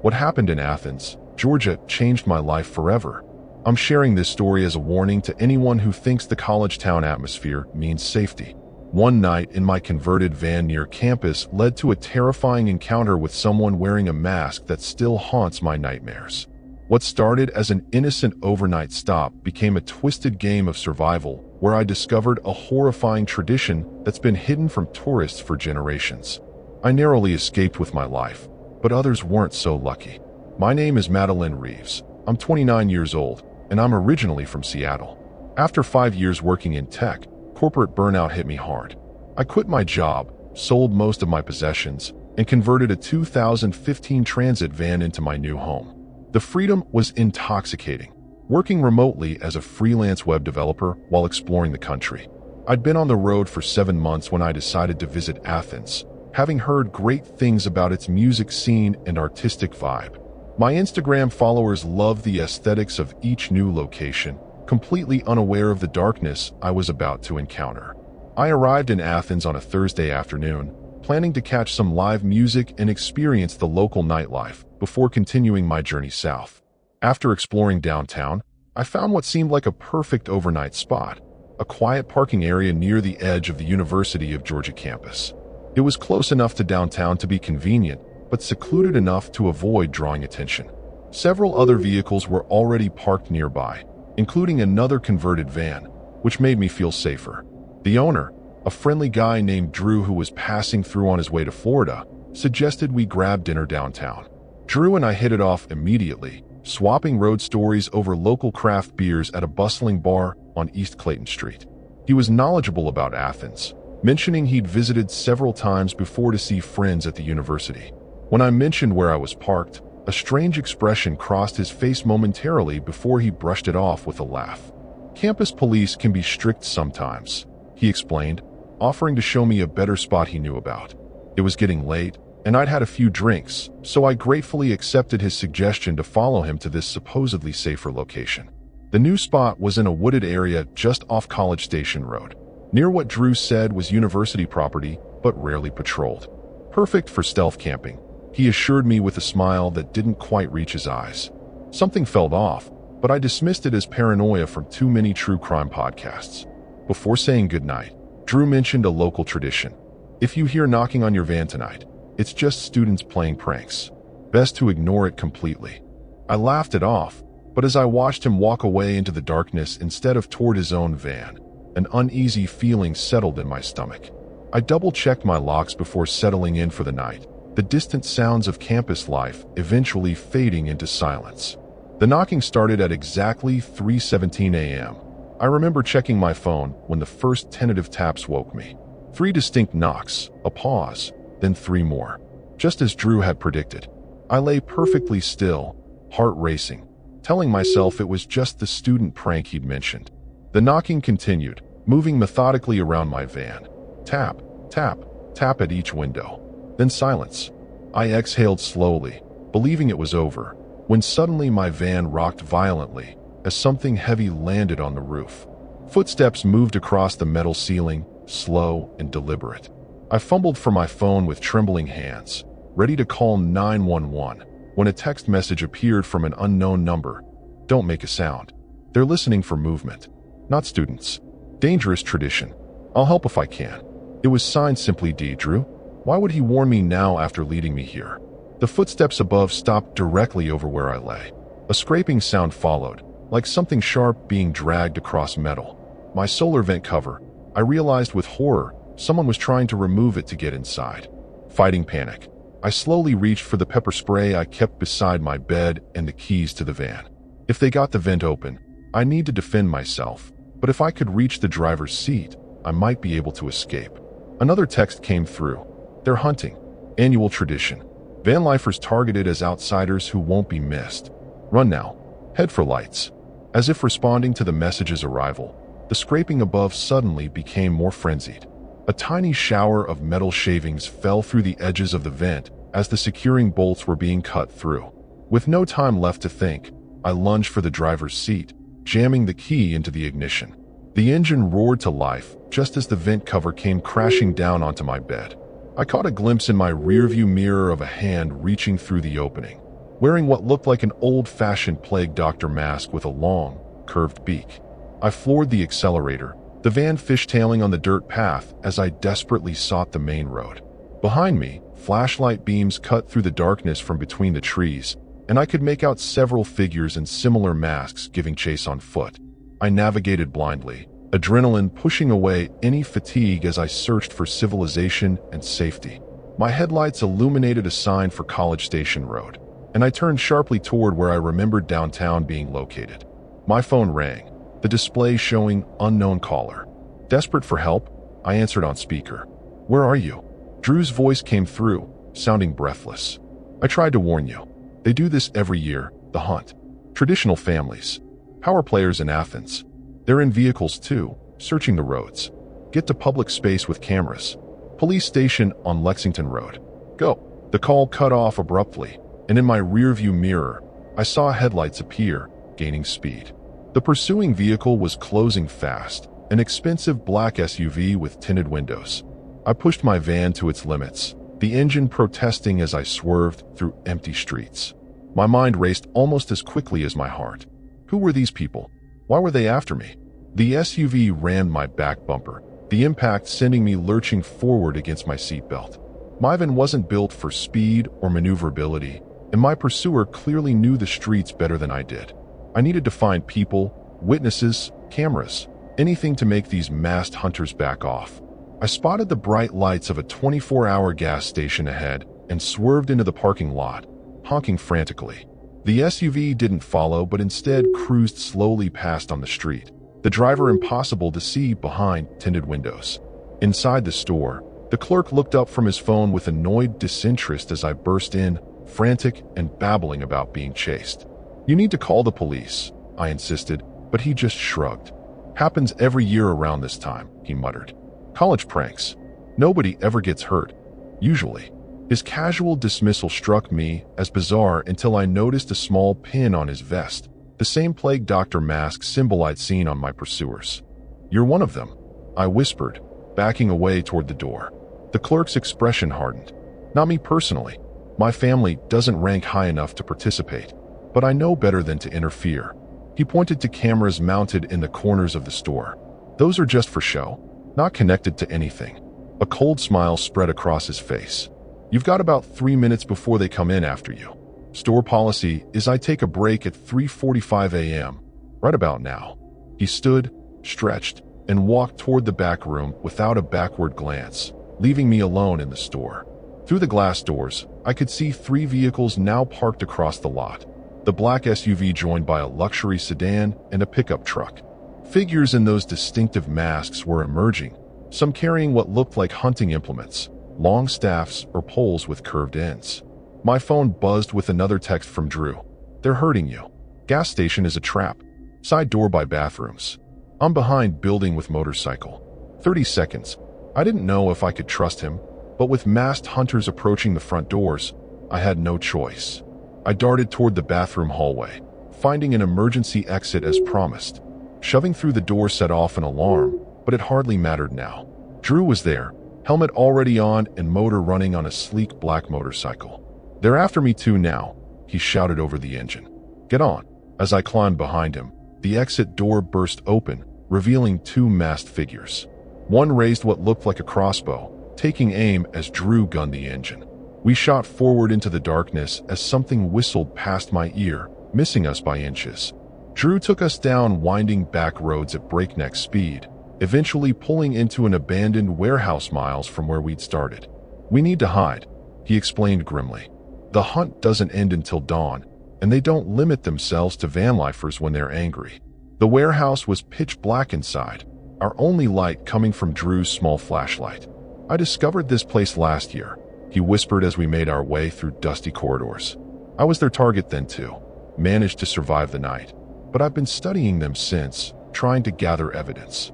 What happened in Athens, Georgia, changed my life forever. I'm sharing this story as a warning to anyone who thinks the college town atmosphere means safety. One night in my converted van near campus led to a terrifying encounter with someone wearing a mask that still haunts my nightmares. What started as an innocent overnight stop became a twisted game of survival where I discovered a horrifying tradition that's been hidden from tourists for generations. I narrowly escaped with my life, but others weren't so lucky. My name is Madeline Reeves. I'm 29 years old, and I'm originally from Seattle. After 5 years working in tech, corporate burnout hit me hard. I quit my job, sold most of my possessions, and converted a 2015 Transit van into my new home. The freedom was intoxicating, working remotely as a freelance web developer while exploring the country. I'd been on the road for 7 months when I decided to visit Athens, having heard great things about its music scene and artistic vibe. My Instagram followers loved the aesthetics of each new location, completely unaware of the darkness I was about to encounter. I arrived in Athens on a Thursday afternoon, planning to catch some live music and experience the local nightlife before continuing my journey south. After exploring downtown, I found what seemed like a perfect overnight spot, a quiet parking area near the edge of the University of Georgia campus. It was close enough to downtown to be convenient, but secluded enough to avoid drawing attention. Several other vehicles were already parked nearby, including another converted van, which made me feel safer. The owner, a friendly guy named Drew who was passing through on his way to Florida, suggested we grab dinner downtown. Drew and I hit it off immediately, swapping road stories over local craft beers at a bustling bar on East Clayton Street. He was knowledgeable about Athens, mentioning he'd visited several times before to see friends at the university. When I mentioned where I was parked, a strange expression crossed his face momentarily before he brushed it off with a laugh. Campus police can be strict sometimes, he explained, offering to show me a better spot he knew about. It was getting late, and I'd had a few drinks, so I gratefully accepted his suggestion to follow him to this supposedly safer location. The new spot was in a wooded area just off College Station Road, near what Drew said was university property, but rarely patrolled. Perfect for stealth camping, he assured me with a smile that didn't quite reach his eyes. Something felt off, but I dismissed it as paranoia from too many true crime podcasts. Before saying goodnight, Drew mentioned a local tradition. If you hear knocking on your van tonight, it's just students playing pranks. Best to ignore it completely. I laughed it off, but as I watched him walk away into the darkness instead of toward his own van, an uneasy feeling settled in my stomach. I double-checked my locks before settling in for the night, the distant sounds of campus life eventually fading into silence. The knocking started at exactly 3:17 a.m. I remember checking my phone when the first tentative taps woke me. 3 distinct knocks, a pause, then 3 more. Just as Drew had predicted. I lay perfectly still, heart racing, telling myself it was just the student prank he'd mentioned. The knocking continued, moving methodically around my van. Tap, tap, tap at each window. Then silence. I exhaled slowly, believing it was over, when suddenly my van rocked violently as something heavy landed on the roof. Footsteps moved across the metal ceiling, slow and deliberate. I fumbled for my phone with trembling hands, ready to call 911, when a text message appeared from an unknown number. Don't make a sound. They're listening for movement. Not students. Dangerous tradition. I'll help if I can. It was signed simply D. Drew. Why would he warn me now after leading me here? The footsteps above stopped directly over where I lay. A scraping sound followed, like something sharp being dragged across metal. My solar vent cover. I realized with horror, someone was trying to remove it to get inside. Fighting panic, I slowly reached for the pepper spray I kept beside my bed and the keys to the van. If they got the vent open, I need to defend myself, but if I could reach the driver's seat, I might be able to escape. Another text came through. They're hunting. Annual tradition. Vanlifers targeted as outsiders who won't be missed. Run now. Head for lights. As if responding to the message's arrival, the scraping above suddenly became more frenzied. A tiny shower of metal shavings fell through the edges of the vent as the securing bolts were being cut through. With no time left to think, I lunged for the driver's seat, jamming the key into the ignition. The engine roared to life just as the vent cover came crashing down onto my bed. I caught a glimpse in my rearview mirror of a hand reaching through the opening, wearing what looked like an old-fashioned plague doctor mask with a long, curved beak. I floored the accelerator, the van fishtailing on the dirt path as I desperately sought the main road. Behind me, flashlight beams cut through the darkness from between the trees, and I could make out several figures in similar masks giving chase on foot. I navigated blindly, adrenaline pushing away any fatigue as I searched for civilization and safety. My headlights illuminated a sign for College Station Road, and I turned sharply toward where I remembered downtown being located. My phone rang, the display showing unknown caller. Desperate for help, I answered on speaker. Where are you? Drew's voice came through, sounding breathless. I tried to warn you. They do this every year, the hunt. Traditional families. Power players in Athens. They're in vehicles too, searching the roads. Get to public space with cameras. police station on Lexington Road. Go. The call cut off abruptly, and in my rearview mirror, I saw headlights appear, gaining speed. The pursuing vehicle was closing fast, an expensive black SUV with tinted windows. I pushed my van to its limits, the engine protesting as I swerved through empty streets. My mind raced almost as quickly as my heart. Who were these people? Why were they after me? The SUV rammed my back bumper, the impact sending me lurching forward against my seatbelt. My van wasn't built for speed or maneuverability, and my pursuer clearly knew the streets better than I did. I needed to find people, witnesses, cameras, anything to make these masked hunters back off. I spotted the bright lights of a 24-hour gas station ahead and swerved into the parking lot, honking frantically. The SUV didn't follow, but instead cruised slowly past on the street, the driver impossible to see behind tinted windows. Inside the store, the clerk looked up from his phone with annoyed disinterest as I burst in, frantic and babbling about being chased. "You need to call the police," I insisted, but he just shrugged. "Happens every year around this time," he muttered. "College pranks. Nobody ever gets hurt. Usually." His casual dismissal struck me as bizarre until I noticed a small pin on his vest, the same plague doctor mask symbol I'd seen on my pursuers. "You're one of them," I whispered, backing away toward the door. The clerk's expression hardened. "Not me personally. My family doesn't rank high enough to participate, but I know better than to interfere." He pointed to cameras mounted in the corners of the store. "Those are just for show, not connected to anything." A cold smile spread across his face. "You've got about 3 minutes before they come in after you. Store policy is I take a break at 3:45 a.m., right about now." He stood, stretched, and walked toward the back room without a backward glance, leaving me alone in the store. Through the glass doors, I could see 3 vehicles now parked across the lot. The black SUV joined by a luxury sedan and a pickup truck. Figures in those distinctive masks were emerging, some carrying what looked like hunting implements, long staffs or poles with curved ends. My phone buzzed with another text from Drew. "They're hurting you. Gas station is a trap. Side door by bathrooms. I'm behind building with motorcycle." 30 seconds. I didn't know if I could trust him, but with masked hunters approaching the front doors, I had no choice. I darted toward the bathroom hallway, finding an emergency exit as promised. Shoving through the door set off an alarm, but it hardly mattered now. Drew was there, helmet already on and motor running on a sleek black motorcycle. "They're after me too now," he shouted over the engine. "Get on." As I climbed behind him, the exit door burst open, revealing 2 masked figures. One raised what looked like a crossbow, taking aim as Drew gunned the engine. We shot forward into the darkness as something whistled past my ear, missing us by inches. Drew took us down winding back roads at breakneck speed, eventually pulling into an abandoned warehouse miles from where we'd started. "We need to hide," he explained grimly. "The hunt doesn't end until dawn, and they don't limit themselves to vanlifers when they're angry." The warehouse was pitch black inside, our only light coming from Drew's small flashlight. "I discovered this place last year," he whispered as we made our way through dusty corridors. "I was their target then too, managed to survive the night, but I've been studying them since, trying to gather evidence."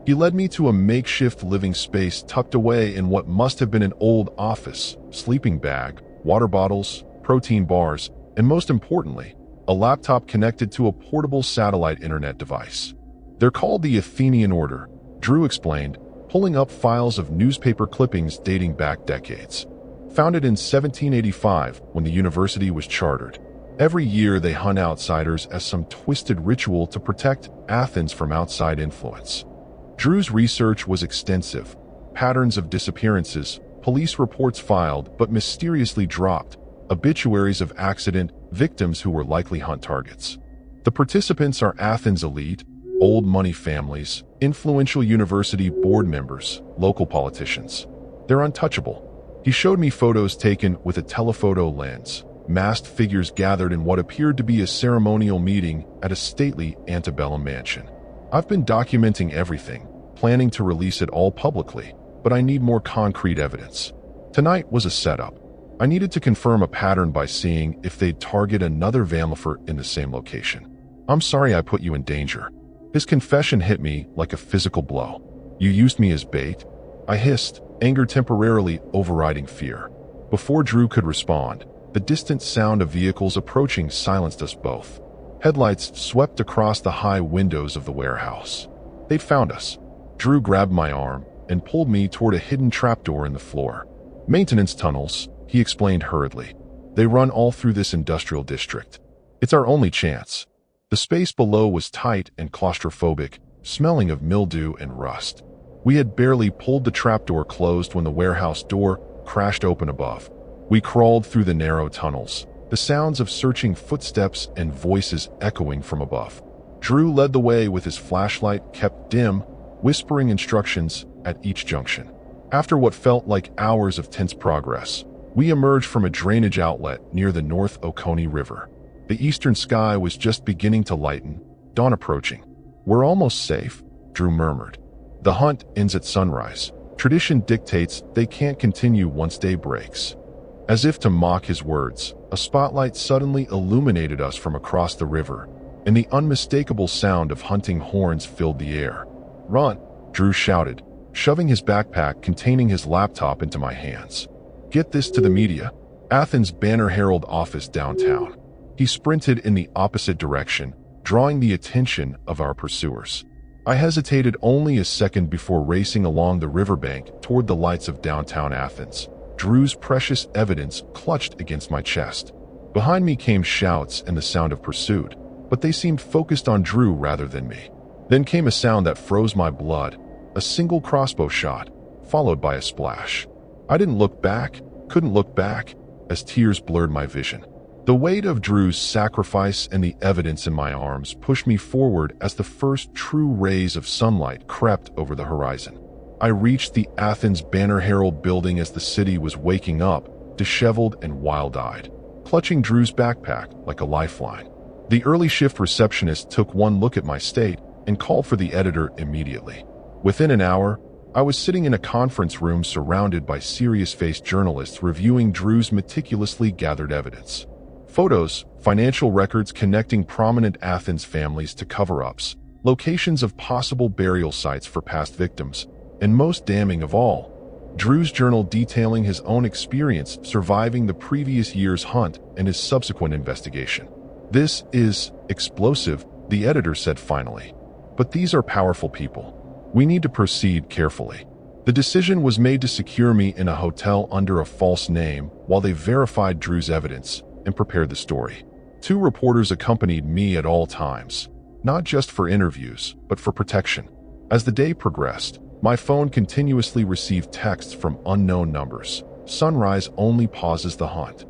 He led me to a makeshift living space tucked away in what must have been an old office, sleeping bag, water bottles, protein bars, and most importantly, a laptop connected to a portable satellite internet device. "They're called the Athenian Order," Drew explained, pulling up files of newspaper clippings dating back decades. "Founded in 1785 when the university was chartered. Every year they hunt outsiders as some twisted ritual to protect Athens from outside influence." Drew's research was extensive. Patterns of disappearances, police reports filed but mysteriously dropped, obituaries of accident victims who were likely hunt targets. The participants are Athens elite, old money families, influential university board members, local politicians. They're untouchable. He showed me photos taken with a telephoto lens, masked figures gathered in what appeared to be a ceremonial meeting at a stately antebellum mansion. "I've been documenting everything, planning to release it all publicly, but I need more concrete evidence. Tonight was a setup. I needed to confirm a pattern by seeing if they'd target another vanlifer in the same location. I'm sorry I put you in danger." His confession hit me like a physical blow. "You used me as bait?" I hissed, anger temporarily overriding fear. Before Drew could respond, the distant sound of vehicles approaching silenced us both. Headlights swept across the high windows of the warehouse. They'd found us. Drew grabbed my arm and pulled me toward a hidden trapdoor in the floor. Maintenance tunnels, he explained hurriedly. They run all through this industrial district. It's our only chance. The space below was tight and claustrophobic, smelling of mildew and rust. We had barely pulled the trapdoor closed when the warehouse door crashed open above. We crawled through the narrow tunnels, the sounds of searching footsteps and voices echoing from above. Drew led the way with his flashlight kept dim, whispering instructions at each junction. After what felt like hours of tense progress, we emerged from a drainage outlet near the North Oconee River. The eastern sky was just beginning to lighten, dawn approaching. "We're almost safe," Drew murmured. "The hunt ends at sunrise. Tradition dictates they can't continue once day breaks." As if to mock his words, a spotlight suddenly illuminated us from across the river, and the unmistakable sound of hunting horns filled the air. "Run!" Drew shouted, shoving his backpack containing his laptop into my hands. "Get this to the media. Athens Banner Herald office downtown." He sprinted in the opposite direction, drawing the attention of our pursuers. I hesitated only a second before racing along the riverbank toward the lights of downtown Athens, Drew's precious evidence clutched against my chest. Behind me came shouts and the sound of pursuit, but they seemed focused on Drew rather than me. Then came a sound that froze my blood, a single crossbow shot, followed by a splash. I didn't look back, couldn't look back, as tears blurred my vision. The weight of Drew's sacrifice and the evidence in my arms pushed me forward as the first true rays of sunlight crept over the horizon. I reached the Athens Banner Herald building as the city was waking up, disheveled and wild-eyed, clutching Drew's backpack like a lifeline. The early shift receptionist took one look at my state and called for the editor immediately. Within an hour, I was sitting in a conference room surrounded by serious-faced journalists reviewing Drew's meticulously gathered evidence. Photos, financial records connecting prominent Athens families to cover-ups, locations of possible burial sites for past victims, and most damning of all, Drew's journal detailing his own experience surviving the previous year's hunt and his subsequent investigation. "This is explosive," the editor said finally. "But these are powerful people. We need to proceed carefully." The decision was made to secure me in a hotel under a false name while they verified Drew's evidence and prepared the story. 2 reporters accompanied me at all times, not just for interviews, but for protection. As the day progressed, my phone continuously received texts from unknown numbers. "Sunrise only pauses the hunt."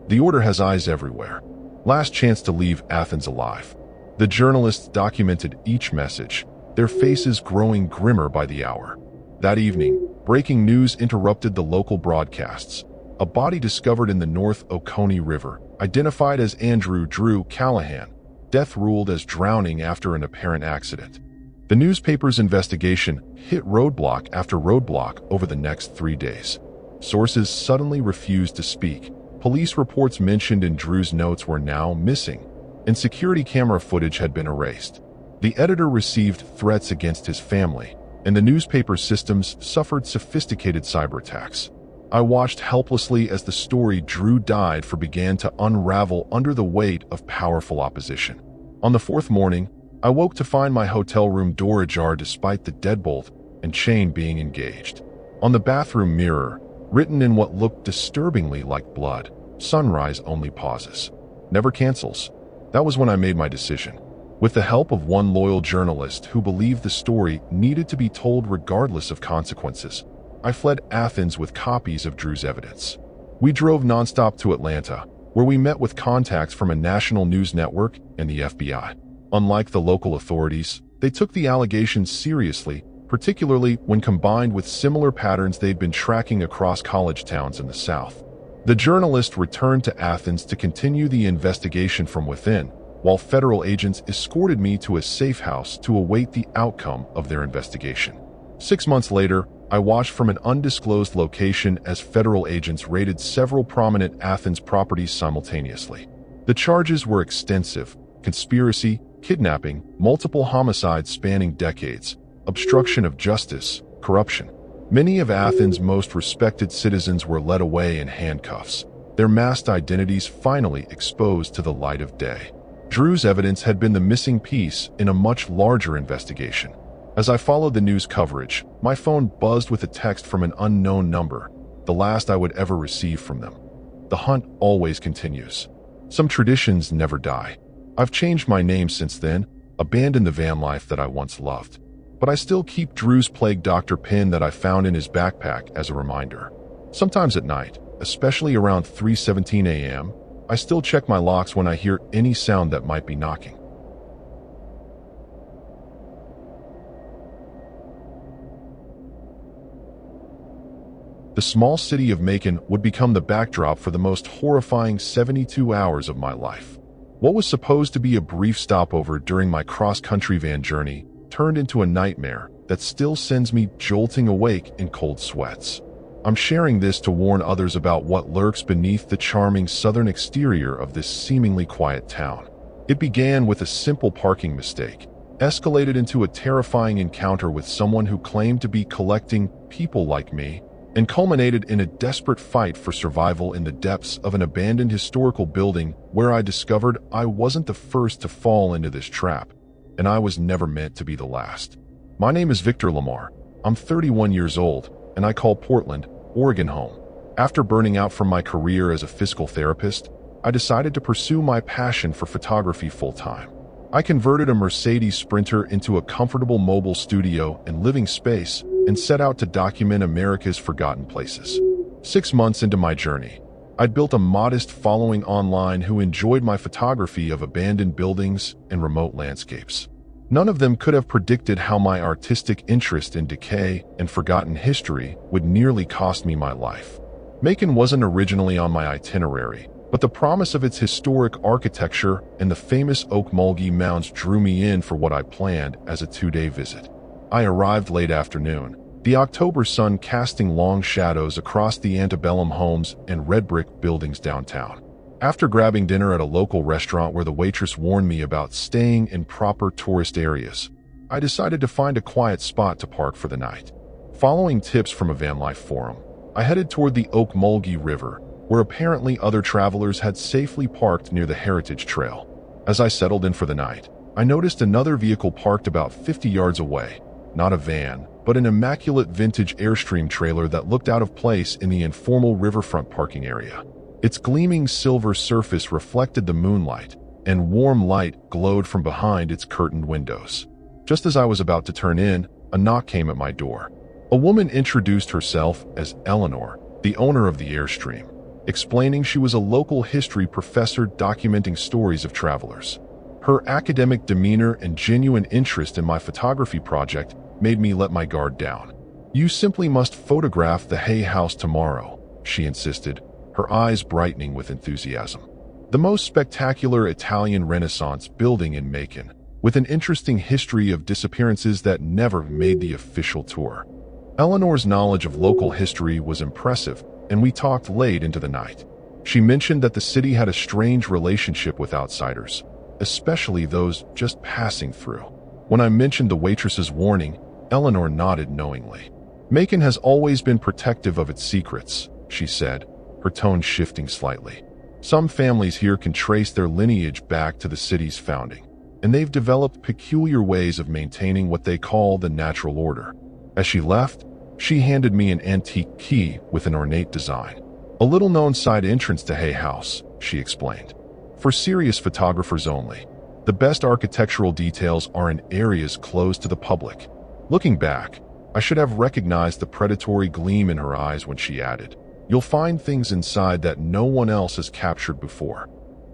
"The order has eyes everywhere." "Last chance to leave Athens alive." The journalists documented each message, their faces growing grimmer by the hour. That evening, breaking news interrupted the local broadcasts. A body discovered in the North Oconee River, identified as Andrew Drew Callahan, death ruled as drowning after an apparent accident. The newspaper's investigation hit roadblock after roadblock over the next 3 days. Sources suddenly refused to speak. Police reports mentioned in Drew's notes were now missing, and security camera footage had been erased. The editor received threats against his family, and the newspaper systems suffered sophisticated cyber attacks. I watched helplessly as the story Drew died for began to unravel under the weight of powerful opposition. On the 4th morning, I woke to find my hotel room door ajar despite the deadbolt and chain being engaged. On the bathroom mirror, written in what looked disturbingly like blood, "Sunrise only pauses. Never cancels." That was when I made my decision. With the help of one loyal journalist who believed the story needed to be told regardless of consequences, I fled Athens with copies of Drew's evidence. We drove nonstop to Atlanta, where we met with contacts from a national news network and the FBI. Unlike the local authorities, they took the allegations seriously, particularly when combined with similar patterns they'd been tracking across college towns in the South. The journalist returned to Athens to continue the investigation from within, while federal agents escorted me to a safe house to await the outcome of their investigation. 6 months later, I watched from an undisclosed location as federal agents raided several prominent Athens properties simultaneously. The charges were extensive: conspiracy, kidnapping, multiple homicides spanning decades, obstruction of justice, corruption. Many of Athens' most respected citizens were led away in handcuffs, their masked identities finally exposed to the light of day. Drew's evidence had been the missing piece in a much larger investigation. As I followed the news coverage, my phone buzzed with a text from an unknown number, the last I would ever receive from them. The hunt always continues. Some traditions never die. I've changed my name since then, abandoned the van life that I once loved. But I still keep Drew's Plague Doctor pin that I found in his backpack as a reminder. Sometimes at night, especially around 3:17 a.m., I still check my locks when I hear any sound that might be knocking. The small city of Macon would become the backdrop for the most horrifying 72 hours of my life. What was supposed to be a brief stopover during my cross-country van journey turned into a nightmare that still sends me jolting awake in cold sweats. I'm sharing this to warn others about what lurks beneath the charming southern exterior of this seemingly quiet town. It began with a simple parking mistake, escalated into a terrifying encounter with someone who claimed to be collecting people like me, and culminated in a desperate fight for survival in the depths of an abandoned historical building where I discovered I wasn't the first to fall into this trap, and I was never meant to be the last. My name is Victor Lamar. I'm 31 years old, and I call Portland, Oregon home. After burning out from my career as a physical therapist, I decided to pursue my passion for photography full-time. I converted a Mercedes Sprinter into a comfortable mobile studio and living space and set out to document America's forgotten places. 6 months into my journey, I'd built a modest following online who enjoyed my photography of abandoned buildings and remote landscapes. None of them could have predicted how my artistic interest in decay and forgotten history would nearly cost me my life. Macon wasn't originally on my itinerary, but the promise of its historic architecture and the famous oak mulgee mounds drew me in for what I planned as a 2-day visit. I arrived late afternoon, the October sun casting long shadows across the antebellum homes and red brick buildings downtown. After grabbing dinner at a local restaurant where the waitress warned me about staying in proper tourist areas, I decided to find a quiet spot to park for the night. Following tips from a Vanlife forum, I headed toward the Oak Mulgee River, where apparently other travelers had safely parked near the Heritage Trail. As I settled in for the night, I noticed another vehicle parked about 50 yards away. Not a van, but an immaculate vintage Airstream trailer that looked out of place in the informal riverfront parking area. Its gleaming silver surface reflected the moonlight, and warm light glowed from behind its curtained windows. Just as I was about to turn in, a knock came at my door. A woman introduced herself as Eleanor, the owner of the Airstream, explaining she was a local history professor documenting stories of travelers. Her academic demeanor and genuine interest in my photography project made me let my guard down. "You simply must photograph the Hay House tomorrow," she insisted, her eyes brightening with enthusiasm. The most spectacular Italian Renaissance building in Macon, with an interesting history of disappearances that never made the official tour. Eleanor's knowledge of local history was impressive, and we talked late into the night. She mentioned that the city had a strange relationship with outsiders, especially those just passing through. When I mentioned the waitress's warning, Eleanor nodded knowingly. "Macon has always been protective of its secrets," she said, her tone shifting slightly. "Some families here can trace their lineage back to the city's founding, and they've developed peculiar ways of maintaining what they call the natural order." As she left, she handed me an antique key with an ornate design. "A little-known side entrance to Hay House," she explained. "For serious photographers only. The best architectural details are in areas closed to the public." Looking back, I should have recognized the predatory gleam in her eyes when she added, "You'll find things inside that no one else has captured before."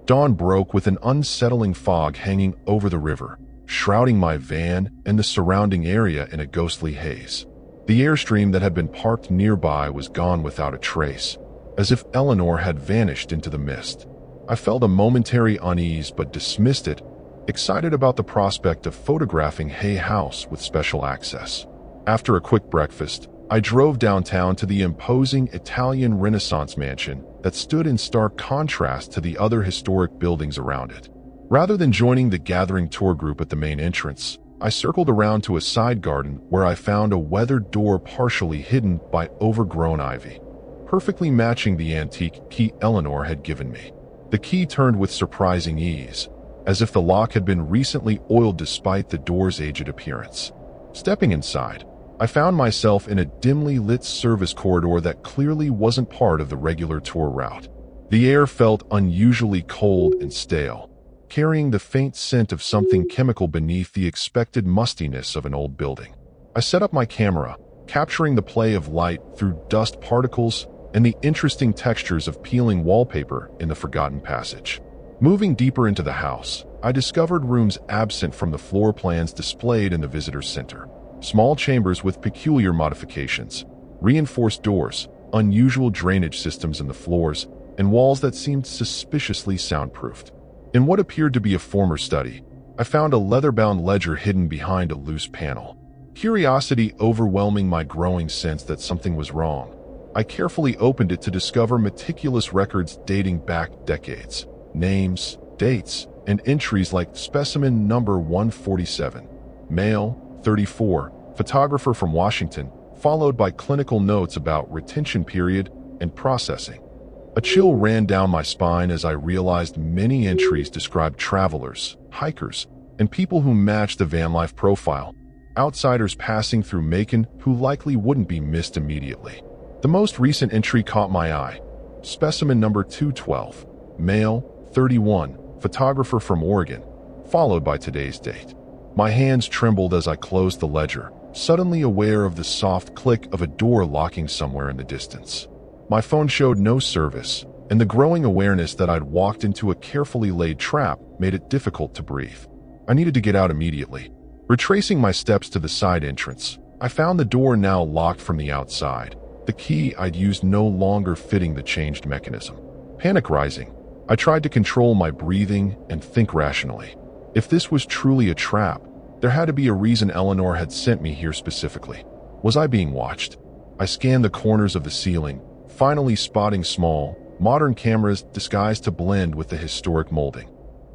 Dawn broke with an unsettling fog hanging over the river, shrouding my van and the surrounding area in a ghostly haze. The Airstream that had been parked nearby was gone without a trace, as if Eleanor had vanished into the mist. I felt a momentary unease but dismissed it, excited about the prospect of photographing Hay House with special access. After a quick breakfast, I drove downtown to the imposing Italian Renaissance mansion that stood in stark contrast to the other historic buildings around it. Rather than joining the gathering tour group at the main entrance, I circled around to a side garden where I found a weathered door partially hidden by overgrown ivy, perfectly matching the antique key Eleanor had given me. The key turned with surprising ease, as if the lock had been recently oiled despite the door's aged appearance. Stepping inside, I found myself in a dimly lit service corridor that clearly wasn't part of the regular tour route. The air felt unusually cold and stale, carrying the faint scent of something chemical beneath the expected mustiness of an old building. I set up my camera, capturing the play of light through dust particles and the interesting textures of peeling wallpaper in the forgotten passage. Moving deeper into the house, I discovered rooms absent from the floor plans displayed in the visitor center. Small chambers with peculiar modifications, reinforced doors, unusual drainage systems in the floors, and walls that seemed suspiciously soundproofed. In what appeared to be a former study, I found a leather-bound ledger hidden behind a loose panel. Curiosity overwhelming my growing sense that something was wrong, I carefully opened it to discover meticulous records dating back decades. Names, dates, and entries like specimen number 147, male, 34, photographer from Washington, followed by clinical notes about retention period and processing. A chill ran down my spine as I realized many entries described travelers, hikers, and people who matched the Vanlife profile, outsiders passing through Macon who likely wouldn't be missed immediately. The most recent entry caught my eye. Specimen number 212, male, 31, photographer from Oregon, followed by today's date. My hands trembled as I closed the ledger, suddenly aware of the soft click of a door locking somewhere in the distance. My phone showed no service, and the growing awareness that I'd walked into a carefully laid trap made it difficult to breathe. I needed to get out immediately. Retracing my steps to the side entrance, I found the door now locked from the outside, the key I'd used no longer fitting the changed mechanism. Panic rising, I tried to control my breathing and think rationally. If this was truly a trap, there had to be a reason Eleanor had sent me here specifically. Was I being watched? I scanned the corners of the ceiling, finally spotting small, modern cameras disguised to blend with the historic molding.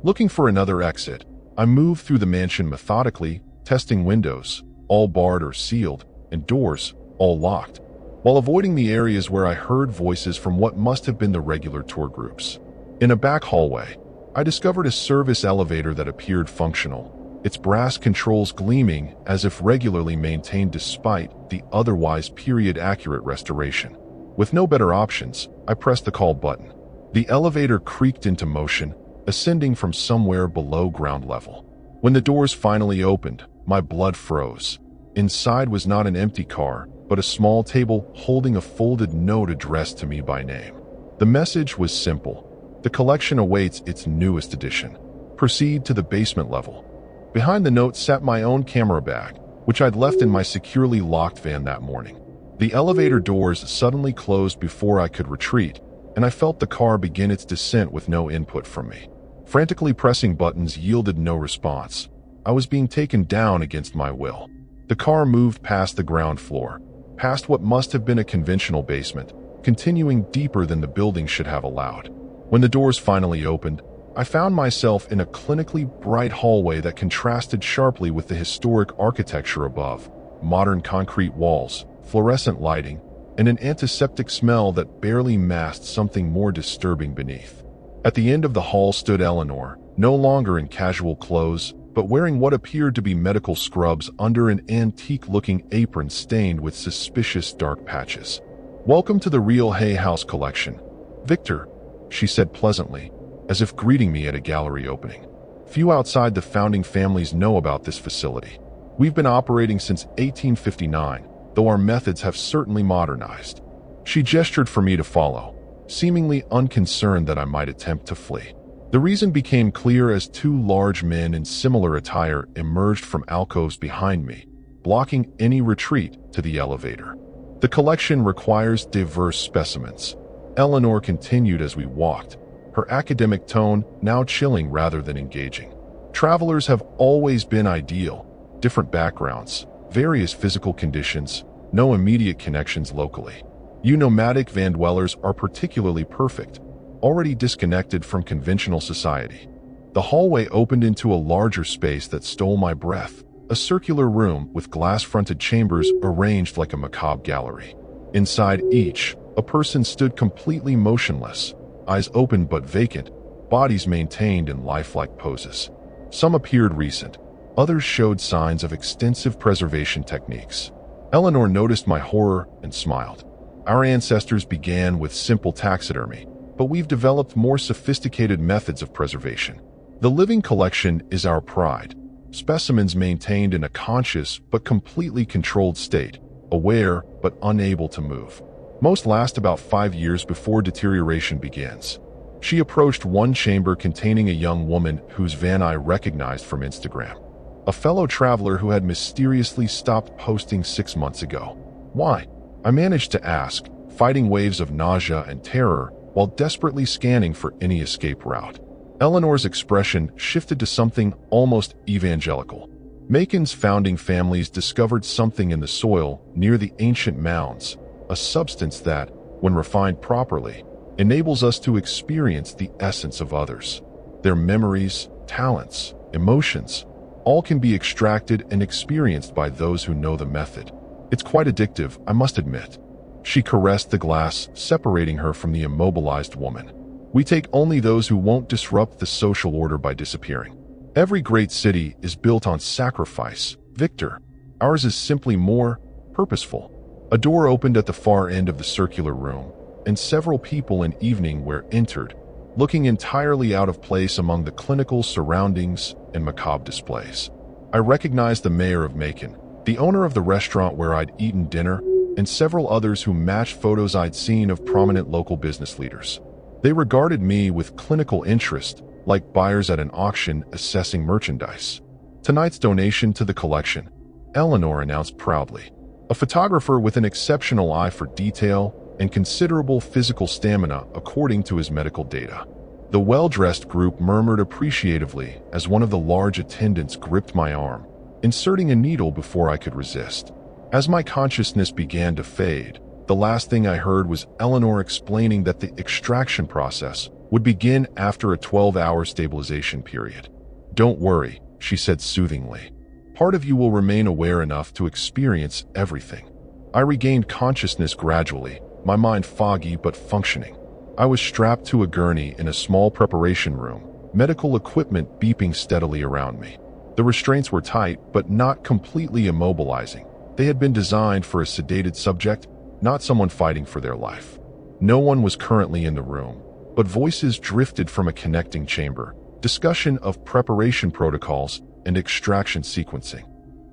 Looking for another exit, I moved through the mansion methodically, testing windows, all barred or sealed, and doors, all locked, while avoiding the areas where I heard voices from what must have been the regular tour groups. In a back hallway, I discovered a service elevator that appeared functional, its brass controls gleaming as if regularly maintained despite the otherwise period-accurate restoration. With no better options, I pressed the call button. The elevator creaked into motion, ascending from somewhere below ground level. When the doors finally opened, my blood froze. Inside was not an empty car, but a small table holding a folded note addressed to me by name. The message was simple. The collection awaits its newest edition. Proceed to the basement level. Behind the note sat my own camera bag, which I'd left in my securely locked van that morning. The elevator doors suddenly closed before I could retreat, and I felt the car begin its descent with no input from me. Frantically pressing buttons yielded no response. I was being taken down against my will. The car moved past the ground floor, past what must have been a conventional basement, continuing deeper than the building should have allowed. When the doors finally opened, I found myself in a clinically bright hallway that contrasted sharply with the historic architecture above, modern concrete walls, fluorescent lighting, and an antiseptic smell that barely masked something more disturbing beneath. At the end of the hall stood Eleanor, no longer in casual clothes, but wearing what appeared to be medical scrubs under an antique-looking apron stained with suspicious dark patches. "Welcome to the Real Hay House collection, Victor," she said pleasantly, as if greeting me at a gallery opening. "Few outside the founding families know about this facility. We've been operating since 1859, though our methods have certainly modernized." She gestured for me to follow, seemingly unconcerned that I might attempt to flee. The reason became clear as two large men in similar attire emerged from alcoves behind me, blocking any retreat to the elevator. "The collection requires diverse specimens," Eleanor continued as we walked, her academic tone now chilling rather than engaging. "Travelers have always been ideal, different backgrounds, various physical conditions, no immediate connections locally. You nomadic van dwellers are particularly perfect, already disconnected from conventional society." The hallway opened into a larger space that stole my breath, a circular room with glass-fronted chambers arranged like a macabre gallery. Inside each, a person stood completely motionless, eyes open but vacant, bodies maintained in lifelike poses. Some appeared recent, others showed signs of extensive preservation techniques. Eleanor noticed my horror and smiled. Our ancestors began with simple taxidermy, but we've developed more sophisticated methods of preservation. The living collection is our pride. Specimens maintained in a conscious but completely controlled state, aware but unable to move. Most last about 5 years before deterioration begins. She approached one chamber containing a young woman whose van I recognized from Instagram. A fellow traveler who had mysteriously stopped posting 6 months ago. Why? I managed to ask, fighting waves of nausea and terror while desperately scanning for any escape route. Eleanor's expression shifted to something almost evangelical. Macon's founding families discovered something in the soil near the ancient mounds, a substance that, when refined properly, enables us to experience the essence of others. Their memories, talents, emotions, all can be extracted and experienced by those who know the method. It's quite addictive, I must admit. She caressed the glass, separating her from the immobilized woman. We take only those who won't disrupt the social order by disappearing. Every great city is built on sacrifice, Victor. Ours is simply more purposeful. A door opened at the far end of the circular room, and several people in evening wear entered, looking entirely out of place among the clinical surroundings and macabre displays. I recognized the mayor of Macon, the owner of the restaurant where I'd eaten dinner, and several others who matched photos I'd seen of prominent local business leaders. They regarded me with clinical interest, like buyers at an auction assessing merchandise. Tonight's donation to the collection, Eleanor announced proudly. A photographer with an exceptional eye for detail and considerable physical stamina according to his medical data. The well-dressed group murmured appreciatively as one of the large attendants gripped my arm, inserting a needle before I could resist. As my consciousness began to fade, the last thing I heard was Eleanor explaining that the extraction process would begin after a 12-hour stabilization period. "Don't worry," she said soothingly. "Part of you will remain aware enough to experience everything." I regained consciousness gradually, my mind foggy but functioning. I was strapped to a gurney in a small preparation room, medical equipment beeping steadily around me. The restraints were tight but not completely immobilizing. They had been designed for a sedated subject, not someone fighting for their life. No one was currently in the room, but voices drifted from a connecting chamber, discussion of preparation protocols and extraction sequencing.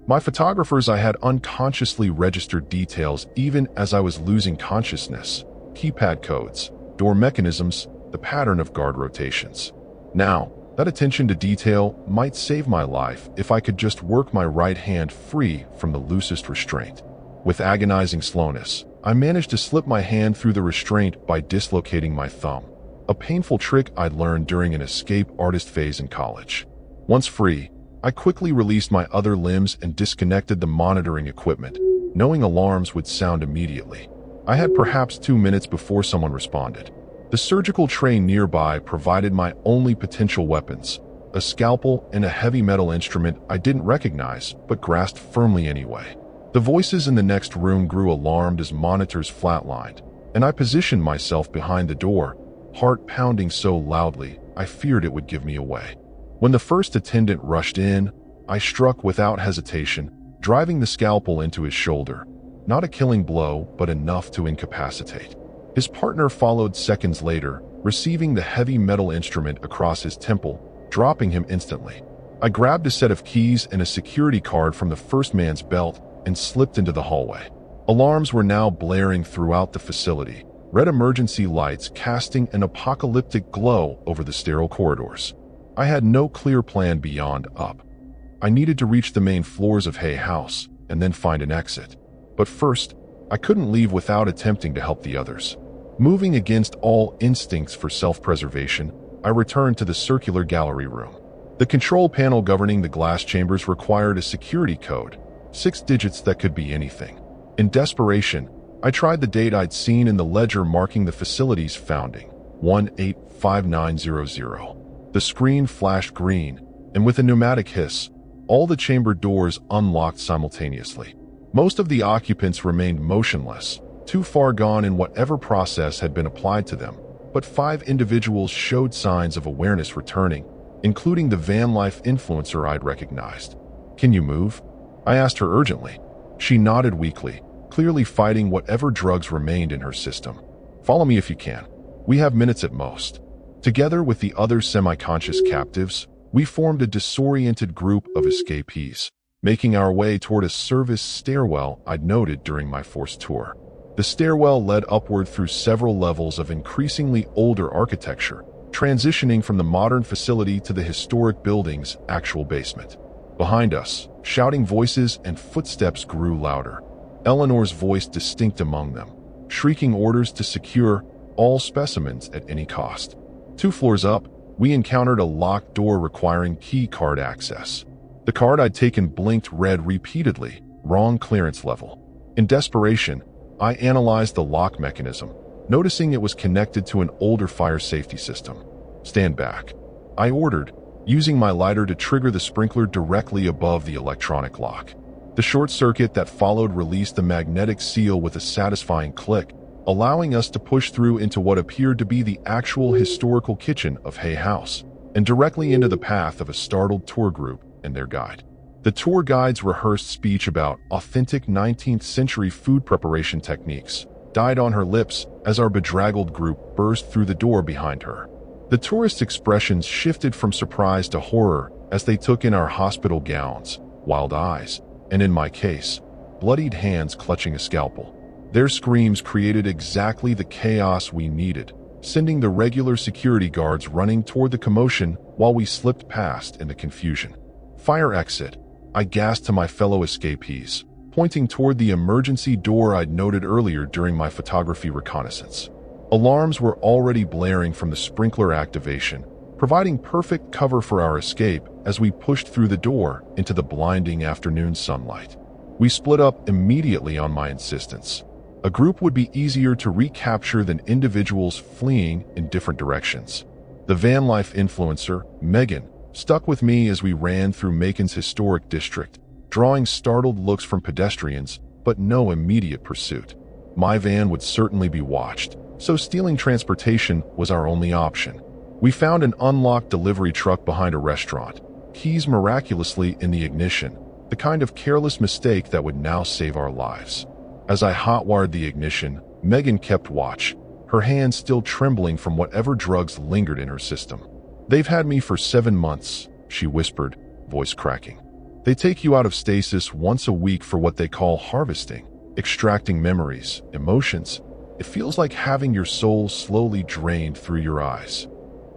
My photographers I had unconsciously registered details even as I was losing consciousness, keypad codes, door mechanisms, the pattern of guard rotations. Now, that attention to detail might save my life if I could just work my right hand free from the loosest restraint. With agonizing slowness, I managed to slip my hand through the restraint by dislocating my thumb, a painful trick I'd learned during an escape artist phase in college. Once free, I quickly released my other limbs and disconnected the monitoring equipment, knowing alarms would sound immediately. I had perhaps 2 minutes before someone responded. The surgical tray nearby provided my only potential weapons, a scalpel and a heavy metal instrument I didn't recognize but grasped firmly anyway. The voices in the next room grew alarmed as monitors flatlined, and I positioned myself behind the door, heart pounding so loudly I feared it would give me away. When the first attendant rushed in, I struck without hesitation, driving the scalpel into his shoulder. Not a killing blow, but enough to incapacitate. His partner followed seconds later, receiving the heavy metal instrument across his temple, dropping him instantly. I grabbed a set of keys and a security card from the first man's belt and slipped into the hallway. Alarms were now blaring throughout the facility, red emergency lights casting an apocalyptic glow over the sterile corridors. I had no clear plan beyond up. I needed to reach the main floors of Hay House and then find an exit. But first, I couldn't leave without attempting to help the others. Moving against all instincts for self-preservation, I returned to the circular gallery room. The control panel governing the glass chambers required a security code, 6 digits that could be anything. In desperation, I tried the date I'd seen in the ledger marking the facility's founding, 185900. The screen flashed green, and with a pneumatic hiss, All the chamber doors unlocked simultaneously. Most of the occupants remained motionless, too far gone in whatever process had been applied to them, but 5 individuals showed signs of awareness returning, including the Vanlife influencer I'd recognized. "Can you move?" I asked her urgently. She nodded weakly, clearly fighting whatever drugs remained in her system. "Follow me if you can. We have minutes at most." Together with the other semi-conscious captives, we formed a disoriented group of escapees, making our way toward a service stairwell I'd noted during my forced tour. The stairwell led upward through several levels of increasingly older architecture, transitioning from the modern facility to the historic building's actual basement. Behind us, shouting voices and footsteps grew louder, Eleanor's voice distinct among them, shrieking orders to secure all specimens at any cost. 2 floors up, we encountered a locked door requiring key card access. The card I'd taken blinked red repeatedly, wrong clearance level. In desperation, I analyzed the lock mechanism, noticing it was connected to an older fire safety system. "Stand back," I ordered, using my lighter to trigger the sprinkler directly above the electronic lock. The short circuit that followed released the magnetic seal with a satisfying click, allowing us to push through into what appeared to be the actual historical kitchen of Hay House, and directly into the path of a startled tour group and their guide. The tour guide's rehearsed speech about authentic 19th century food preparation techniques died on her lips as our bedraggled group burst through the door behind her. The tourists' expressions shifted from surprise to horror as they took in our hospital gowns, wild eyes, and in my case, bloodied hands clutching a scalpel. Their screams created exactly the chaos we needed, sending the regular security guards running toward the commotion while we slipped past in the confusion. "Fire exit," I gasped to my fellow escapees, pointing toward the emergency door I'd noted earlier during my photography reconnaissance. Alarms were already blaring from the sprinkler activation, providing perfect cover for our escape as we pushed through the door into the blinding afternoon sunlight. We split up immediately on my insistence. A group would be easier to recapture than individuals fleeing in different directions. The Vanlife influencer, Megan, stuck with me as we ran through Macon's historic district, drawing startled looks from pedestrians, but no immediate pursuit. My van would certainly be watched, so stealing transportation was our only option. We found an unlocked delivery truck behind a restaurant, keys miraculously in the ignition, the kind of careless mistake that would now save our lives. As I hotwired the ignition, Megan kept watch, her hands still trembling from whatever drugs lingered in her system. "They've had me for 7 months, she whispered, voice cracking. "They take you out of stasis once a week for what they call harvesting, extracting memories, emotions. It feels like having your soul slowly drained through your eyes."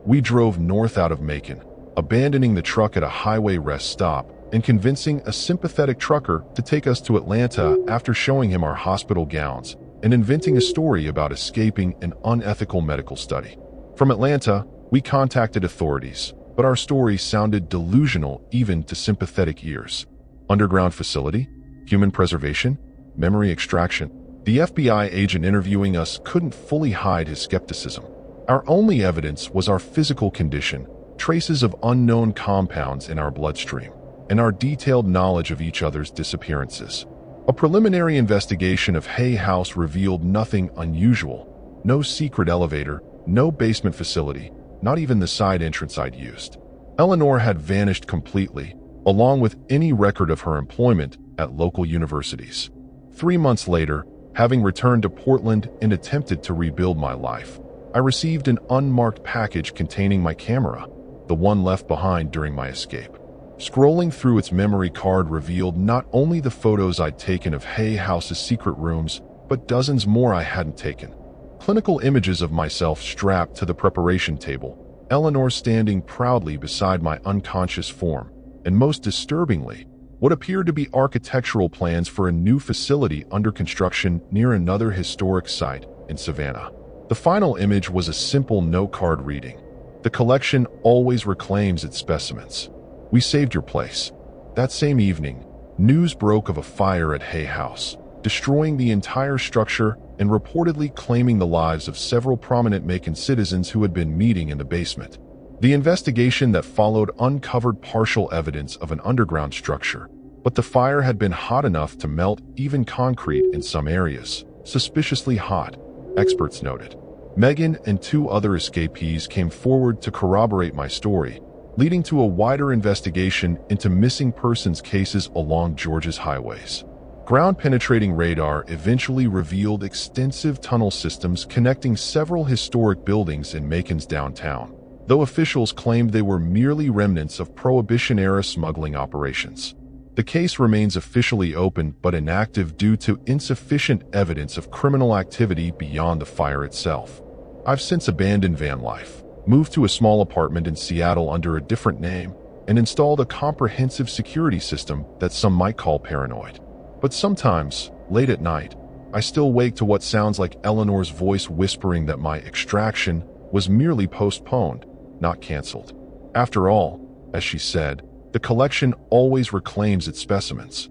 We drove north out of Macon, abandoning the truck at a highway rest stop and convincing a sympathetic trucker to take us to Atlanta after showing him our hospital gowns and inventing a story about escaping an unethical medical study. From Atlanta, we contacted authorities, but our story sounded delusional even to sympathetic ears. Underground facility? Human preservation? Memory extraction? The FBI agent interviewing us couldn't fully hide his skepticism. Our only evidence was our physical condition, traces of unknown compounds in our bloodstream, and our detailed knowledge of each other's disappearances. A preliminary investigation of Hay House revealed nothing unusual. No secret elevator, no basement facility, not even the side entrance I'd used. Eleanor had vanished completely, along with any record of her employment at local universities. 3 months later, having returned to Portland and attempted to rebuild my life, I received an unmarked package containing my camera, the one left behind during my escape. Scrolling through its memory card revealed not only the photos I'd taken of Hay House's secret rooms, but dozens more I hadn't taken. Clinical images of myself strapped to the preparation table, Eleanor standing proudly beside my unconscious form, and most disturbingly, what appeared to be architectural plans for a new facility under construction near another historic site in Savannah. The final image was a simple note card reading: "The collection always reclaims its specimens. We saved your place." That same evening, news broke of a fire at Hay House, destroying the entire structure and reportedly claiming the lives of several prominent Macon citizens who had been meeting in the basement. The investigation that followed uncovered partial evidence of an underground structure, but the fire had been hot enough to melt even concrete in some areas. Suspiciously hot, experts noted. Megan and 2 other escapees came forward to corroborate my story, leading to a wider investigation into missing persons cases along Georgia's highways. Ground-penetrating radar eventually revealed extensive tunnel systems connecting several historic buildings in Macon's downtown, though officials claimed they were merely remnants of Prohibition-era smuggling operations. The case remains officially open but inactive due to insufficient evidence of criminal activity beyond the fire itself. I've since abandoned Vanlife, moved to a small apartment in Seattle under a different name, and installed a comprehensive security system that some might call paranoid. But sometimes, late at night, I still wake to what sounds like Eleanor's voice whispering that my extraction was merely postponed, not canceled. After all, as she said, the collection always reclaims its specimens.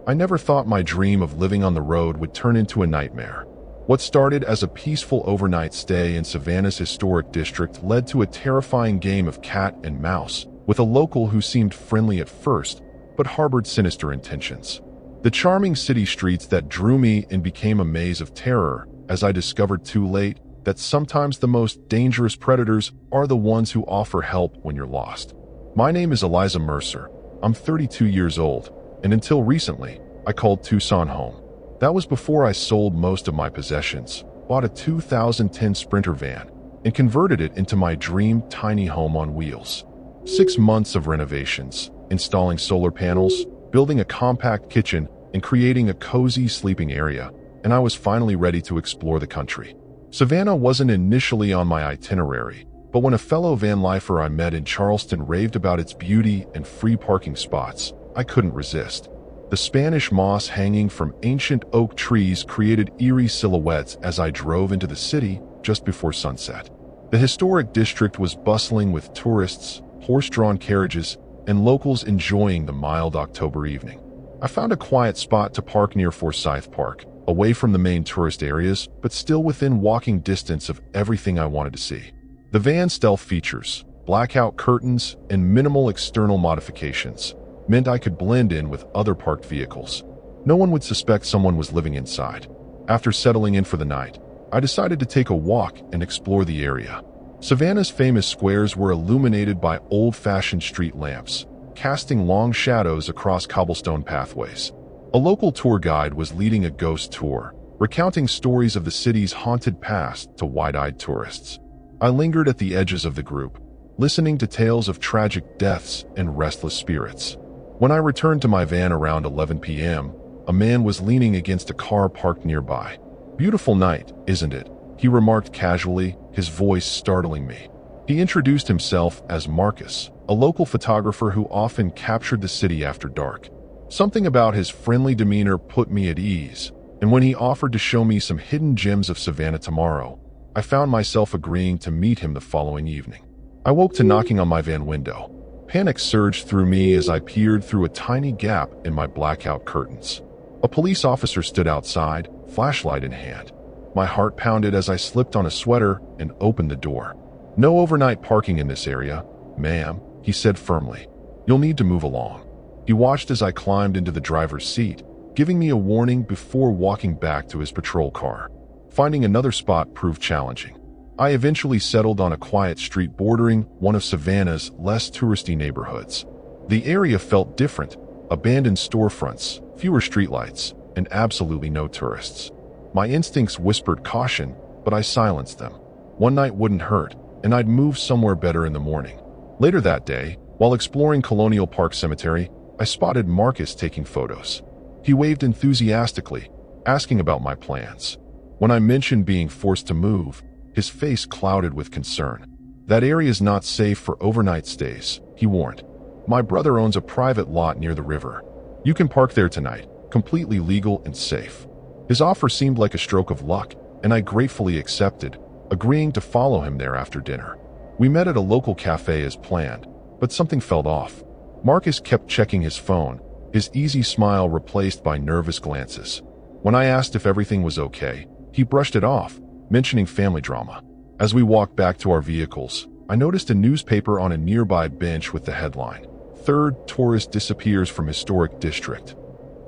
I never thought my dream of living on the road would turn into a nightmare. What started as a peaceful overnight stay in Savannah's historic district led to a terrifying game of cat and mouse with a local who seemed friendly at first, but harbored sinister intentions. The charming city streets that drew me in became a maze of terror, as I discovered too late that sometimes the most dangerous predators are the ones who offer help when you're lost. My name is Eliza Mercer. I'm 32 years old, and until recently, I called Tucson home. That was before I sold most of my possessions, bought a 2010 Sprinter van, and converted it into my dream tiny home on wheels. 6 months of renovations, installing solar panels, building a compact kitchen, and creating a cozy sleeping area, and I was finally ready to explore the country. Savannah wasn't initially on my itinerary, but when a fellow Vanlifer I met in Charleston raved about its beauty and free parking spots, I couldn't resist. The Spanish moss hanging from ancient oak trees created eerie silhouettes as I drove into the city just before sunset. The historic district was bustling with tourists, horse-drawn carriages, and locals enjoying the mild October evening. I found a quiet spot to park near Forsyth Park, away from the main tourist areas, but still within walking distance of everything I wanted to see. The van's stealth features, blackout curtains, and minimal external modifications meant I could blend in with other parked vehicles. No one would suspect someone was living inside. After settling in for the night, I decided to take a walk and explore the area. Savannah's famous squares were illuminated by old-fashioned street lamps, casting long shadows across cobblestone pathways. A local tour guide was leading a ghost tour, recounting stories of the city's haunted past to wide-eyed tourists. I lingered at the edges of the group, listening to tales of tragic deaths and restless spirits. When I returned to my van around 11 p.m., a man was leaning against a car parked nearby. "Beautiful night, isn't it?" he remarked casually, his voice startling me. He introduced himself as Marcus, a local photographer who often captured the city after dark. Something about his friendly demeanor put me at ease, and when he offered to show me some hidden gems of Savannah tomorrow, I found myself agreeing to meet him the following evening. I woke to knocking on my van window. Panic surged through me as I peered through a tiny gap in my blackout curtains. A police officer stood outside, flashlight in hand. My heart pounded as I slipped on a sweater and opened the door. "No overnight parking in this area, ma'am," he said firmly. "You'll need to move along." He watched as I climbed into the driver's seat, giving me a warning before walking back to his patrol car. Finding another spot proved challenging. I eventually settled on a quiet street bordering one of Savannah's less touristy neighborhoods. The area felt different, abandoned storefronts, fewer streetlights, and absolutely no tourists. My instincts whispered caution, but I silenced them. One night wouldn't hurt, and I'd move somewhere better in the morning. Later that day, while exploring Colonial Park Cemetery, I spotted Marcus taking photos. He waved enthusiastically, asking about my plans. When I mentioned being forced to move, his face clouded with concern. "That area is not safe for overnight stays," he warned. "My brother owns a private lot near the river. You can park there tonight, completely legal and safe." His offer seemed like a stroke of luck, and I gratefully accepted, agreeing to follow him there after dinner. We met at a local cafe as planned, but something felt off. Marcus kept checking his phone, his easy smile replaced by nervous glances. When I asked if everything was okay, he brushed it off, mentioning family drama. As we walked back to our vehicles, I noticed a newspaper on a nearby bench with the headline, "Third Tourist Disappears from Historic District."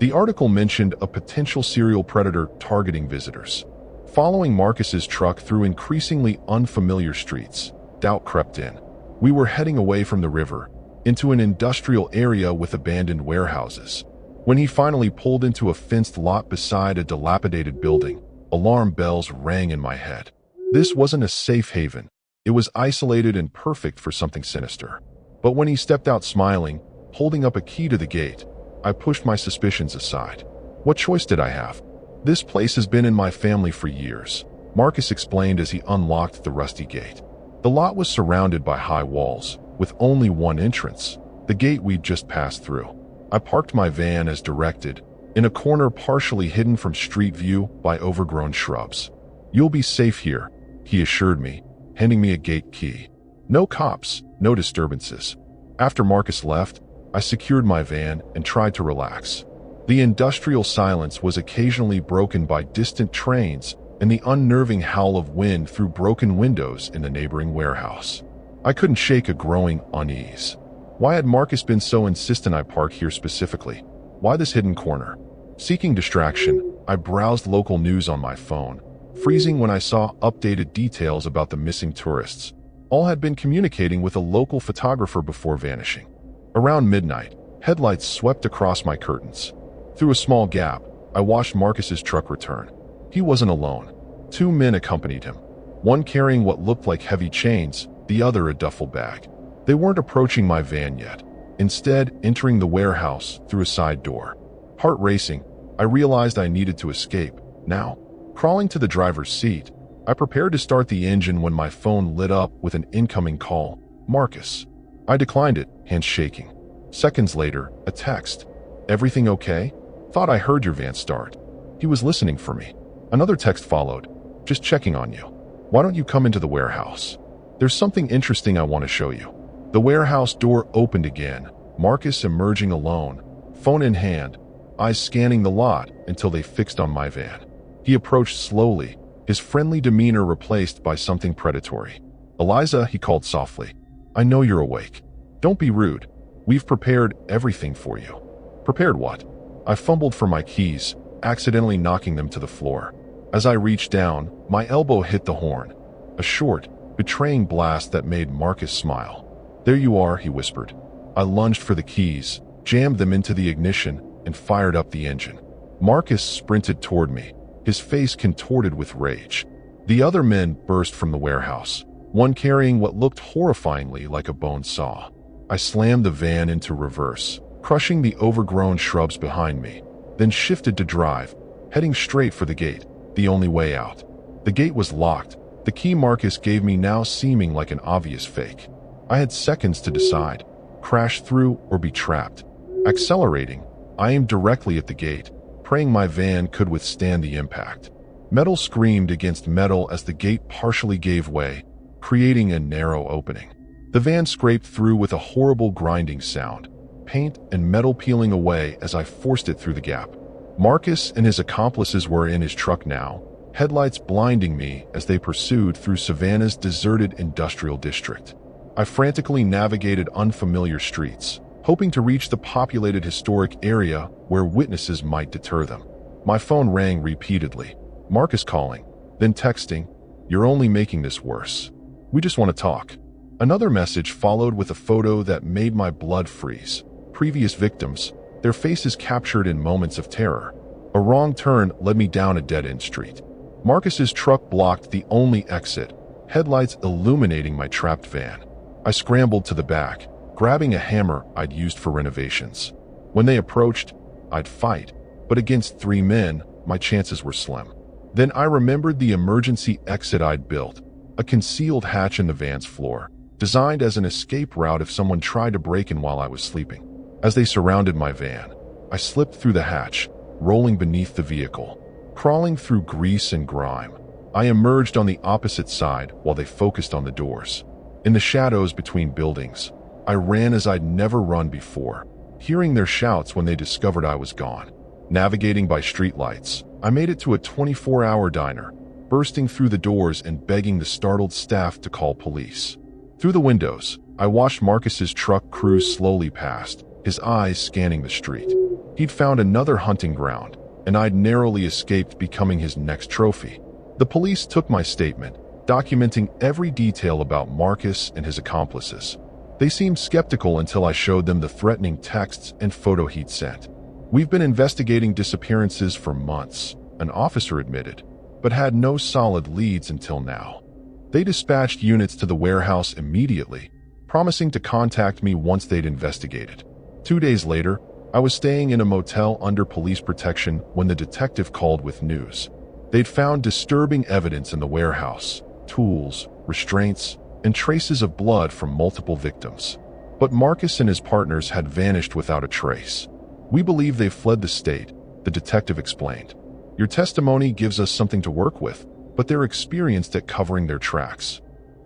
The article mentioned a potential serial predator targeting visitors. Following Marcus's truck through increasingly unfamiliar streets, doubt crept in. We were heading away from the river, into an industrial area with abandoned warehouses. When he finally pulled into a fenced lot beside a dilapidated building, alarm bells rang in my head. This wasn't a safe haven. It was isolated and perfect for something sinister. But when he stepped out smiling, holding up a key to the gate, I pushed my suspicions aside. What choice did I have? "This place has been in my family for years," Marcus explained as he unlocked the rusty gate. The lot was surrounded by high walls, with only one entrance, the gate we'd just passed through. I parked my van as directed, in a corner partially hidden from street view by overgrown shrubs. "You'll be safe here," he assured me, handing me a gate key. No cops, no disturbances. After Marcus left, I secured my van and tried to relax. The industrial silence was occasionally broken by distant trains and the unnerving howl of wind through broken windows in the neighboring warehouse. I couldn't shake a growing unease. Why had Marcus been so insistent I park here specifically? Why this hidden corner? Seeking distraction, I browsed local news on my phone, freezing when I saw updated details about the missing tourists. All had been communicating with a local photographer before vanishing. Around midnight, headlights swept across my curtains. Through a small gap, I watched Marcus's truck return. He wasn't alone. Two men accompanied him, one carrying what looked like heavy chains, the other a duffel bag. They weren't approaching my van yet, instead entering the warehouse through a side door. Heart racing, I realized I needed to escape, now. Crawling to the driver's seat, I prepared to start the engine when my phone lit up with an incoming call. "Marcus." I declined it, hands shaking. Seconds later, a text. "Everything okay? Thought I heard your van start." He was listening for me. Another text followed. "Just checking on you. Why don't you come into the warehouse? There's something interesting I want to show you." The warehouse door opened again, Marcus emerging alone, phone in hand, eyes scanning the lot until they fixed on my van. He approached slowly, his friendly demeanor replaced by something predatory. "Eliza," he called softly. "I know you're awake. Don't be rude. We've prepared everything for you." "Prepared what?" I fumbled for my keys, accidentally knocking them to the floor. As I reached down, my elbow hit the horn, a short, betraying blast that made Marcus smile. "There you are," he whispered. I lunged for the keys, jammed them into the ignition, and fired up the engine. Marcus sprinted toward me, his face contorted with rage. The other men burst from the warehouse, one carrying what looked horrifyingly like a bone saw. I slammed the van into reverse, crushing the overgrown shrubs behind me, then shifted to drive, heading straight for the gate, the only way out. The gate was locked, the key Marcus gave me now seeming like an obvious fake. I had seconds to decide, crash through or be trapped. Accelerating, I aimed directly at the gate, praying my van could withstand the impact. Metal screamed against metal as the gate partially gave way, creating a narrow opening. The van scraped through with a horrible grinding sound, paint and metal peeling away as I forced it through the gap. Marcus and his accomplices were in his truck now, headlights blinding me as they pursued through Savannah's deserted industrial district. I frantically navigated unfamiliar streets, hoping to reach the populated historic area where witnesses might deter them. My phone rang repeatedly, Marcus calling, then texting, "You're only making this worse. We just want to talk." Another message followed with a photo that made my blood freeze. Previous victims, their faces captured in moments of terror. A wrong turn led me down a dead-end street. Marcus's truck blocked the only exit, headlights illuminating my trapped van. I scrambled to the back, grabbing a hammer I'd used for renovations. When they approached, I'd fight, but against 3 men, my chances were slim. Then I remembered the emergency exit I'd built, a concealed hatch in the van's floor, designed as an escape route if someone tried to break in while I was sleeping. As they surrounded my van, I slipped through the hatch, rolling beneath the vehicle. Crawling through grease and grime, I emerged on the opposite side while they focused on the doors. In the shadows between buildings, I ran as I'd never run before, hearing their shouts when they discovered I was gone. Navigating by streetlights, I made it to a 24-hour diner, bursting through the doors and begging the startled staff to call police. Through the windows, I watched Marcus's truck cruise slowly past, his eyes scanning the street. He'd found another hunting ground, and I'd narrowly escaped becoming his next trophy. The police took my statement, documenting every detail about Marcus and his accomplices. They seemed skeptical until I showed them the threatening texts and photo he'd sent. "We've been investigating disappearances for months," an officer admitted, but had no solid leads until now. They dispatched units to the warehouse immediately, promising to contact me once they'd investigated. 2 days later, I was staying in a motel under police protection when the detective called with news. They'd found disturbing evidence in the warehouse: tools, restraints, and traces of blood from multiple victims. But Marcus and his partners had vanished without a trace. "We believe they've fled the state," the detective explained. "Your testimony gives us something to work with, but they're experienced at covering their tracks."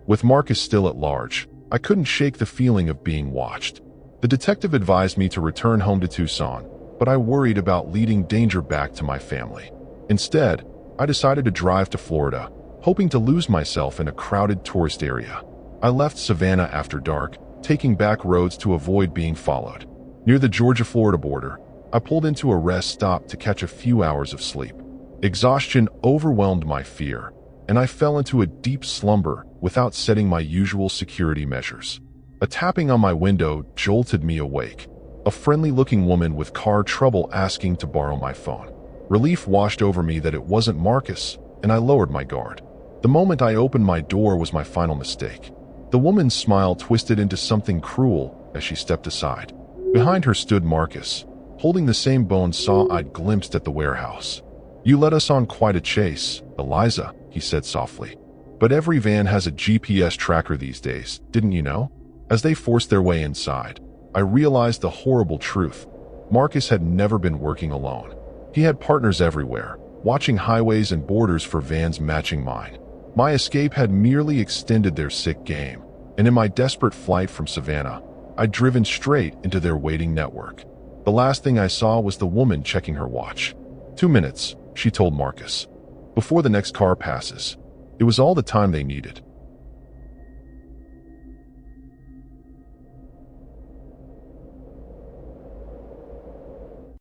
With Marcus still at large, I couldn't shake the feeling of being watched. The detective advised me to return home to Tucson, but I worried about leading danger back to my family. Instead, I decided to drive to Florida, hoping to lose myself in a crowded tourist area. I left Savannah after dark, taking back roads to avoid being followed. Near the Georgia-Florida border, I pulled into a rest stop to catch a few hours of sleep. Exhaustion overwhelmed my fear, and I fell into a deep slumber without setting my usual security measures. A tapping on my window jolted me awake. A friendly-looking woman with car trouble asking to borrow my phone. Relief washed over me that it wasn't Marcus, and I lowered my guard. The moment I opened my door was my final mistake. The woman's smile twisted into something cruel as she stepped aside. Behind her stood Marcus, holding the same bone saw I'd glimpsed at the warehouse. "You led us on quite a chase, Eliza," he said softly. "But every van has a GPS tracker these days, didn't you know?" As they forced their way inside, I realized the horrible truth. Marcus had never been working alone. He had partners everywhere, watching highways and borders for vans matching mine. My escape had merely extended their sick game, and in my desperate flight from Savannah, I'd driven straight into their waiting network. The last thing I saw was the woman checking her watch. 2 minutes, she told Marcus, before the next car passes. It was all the time they needed.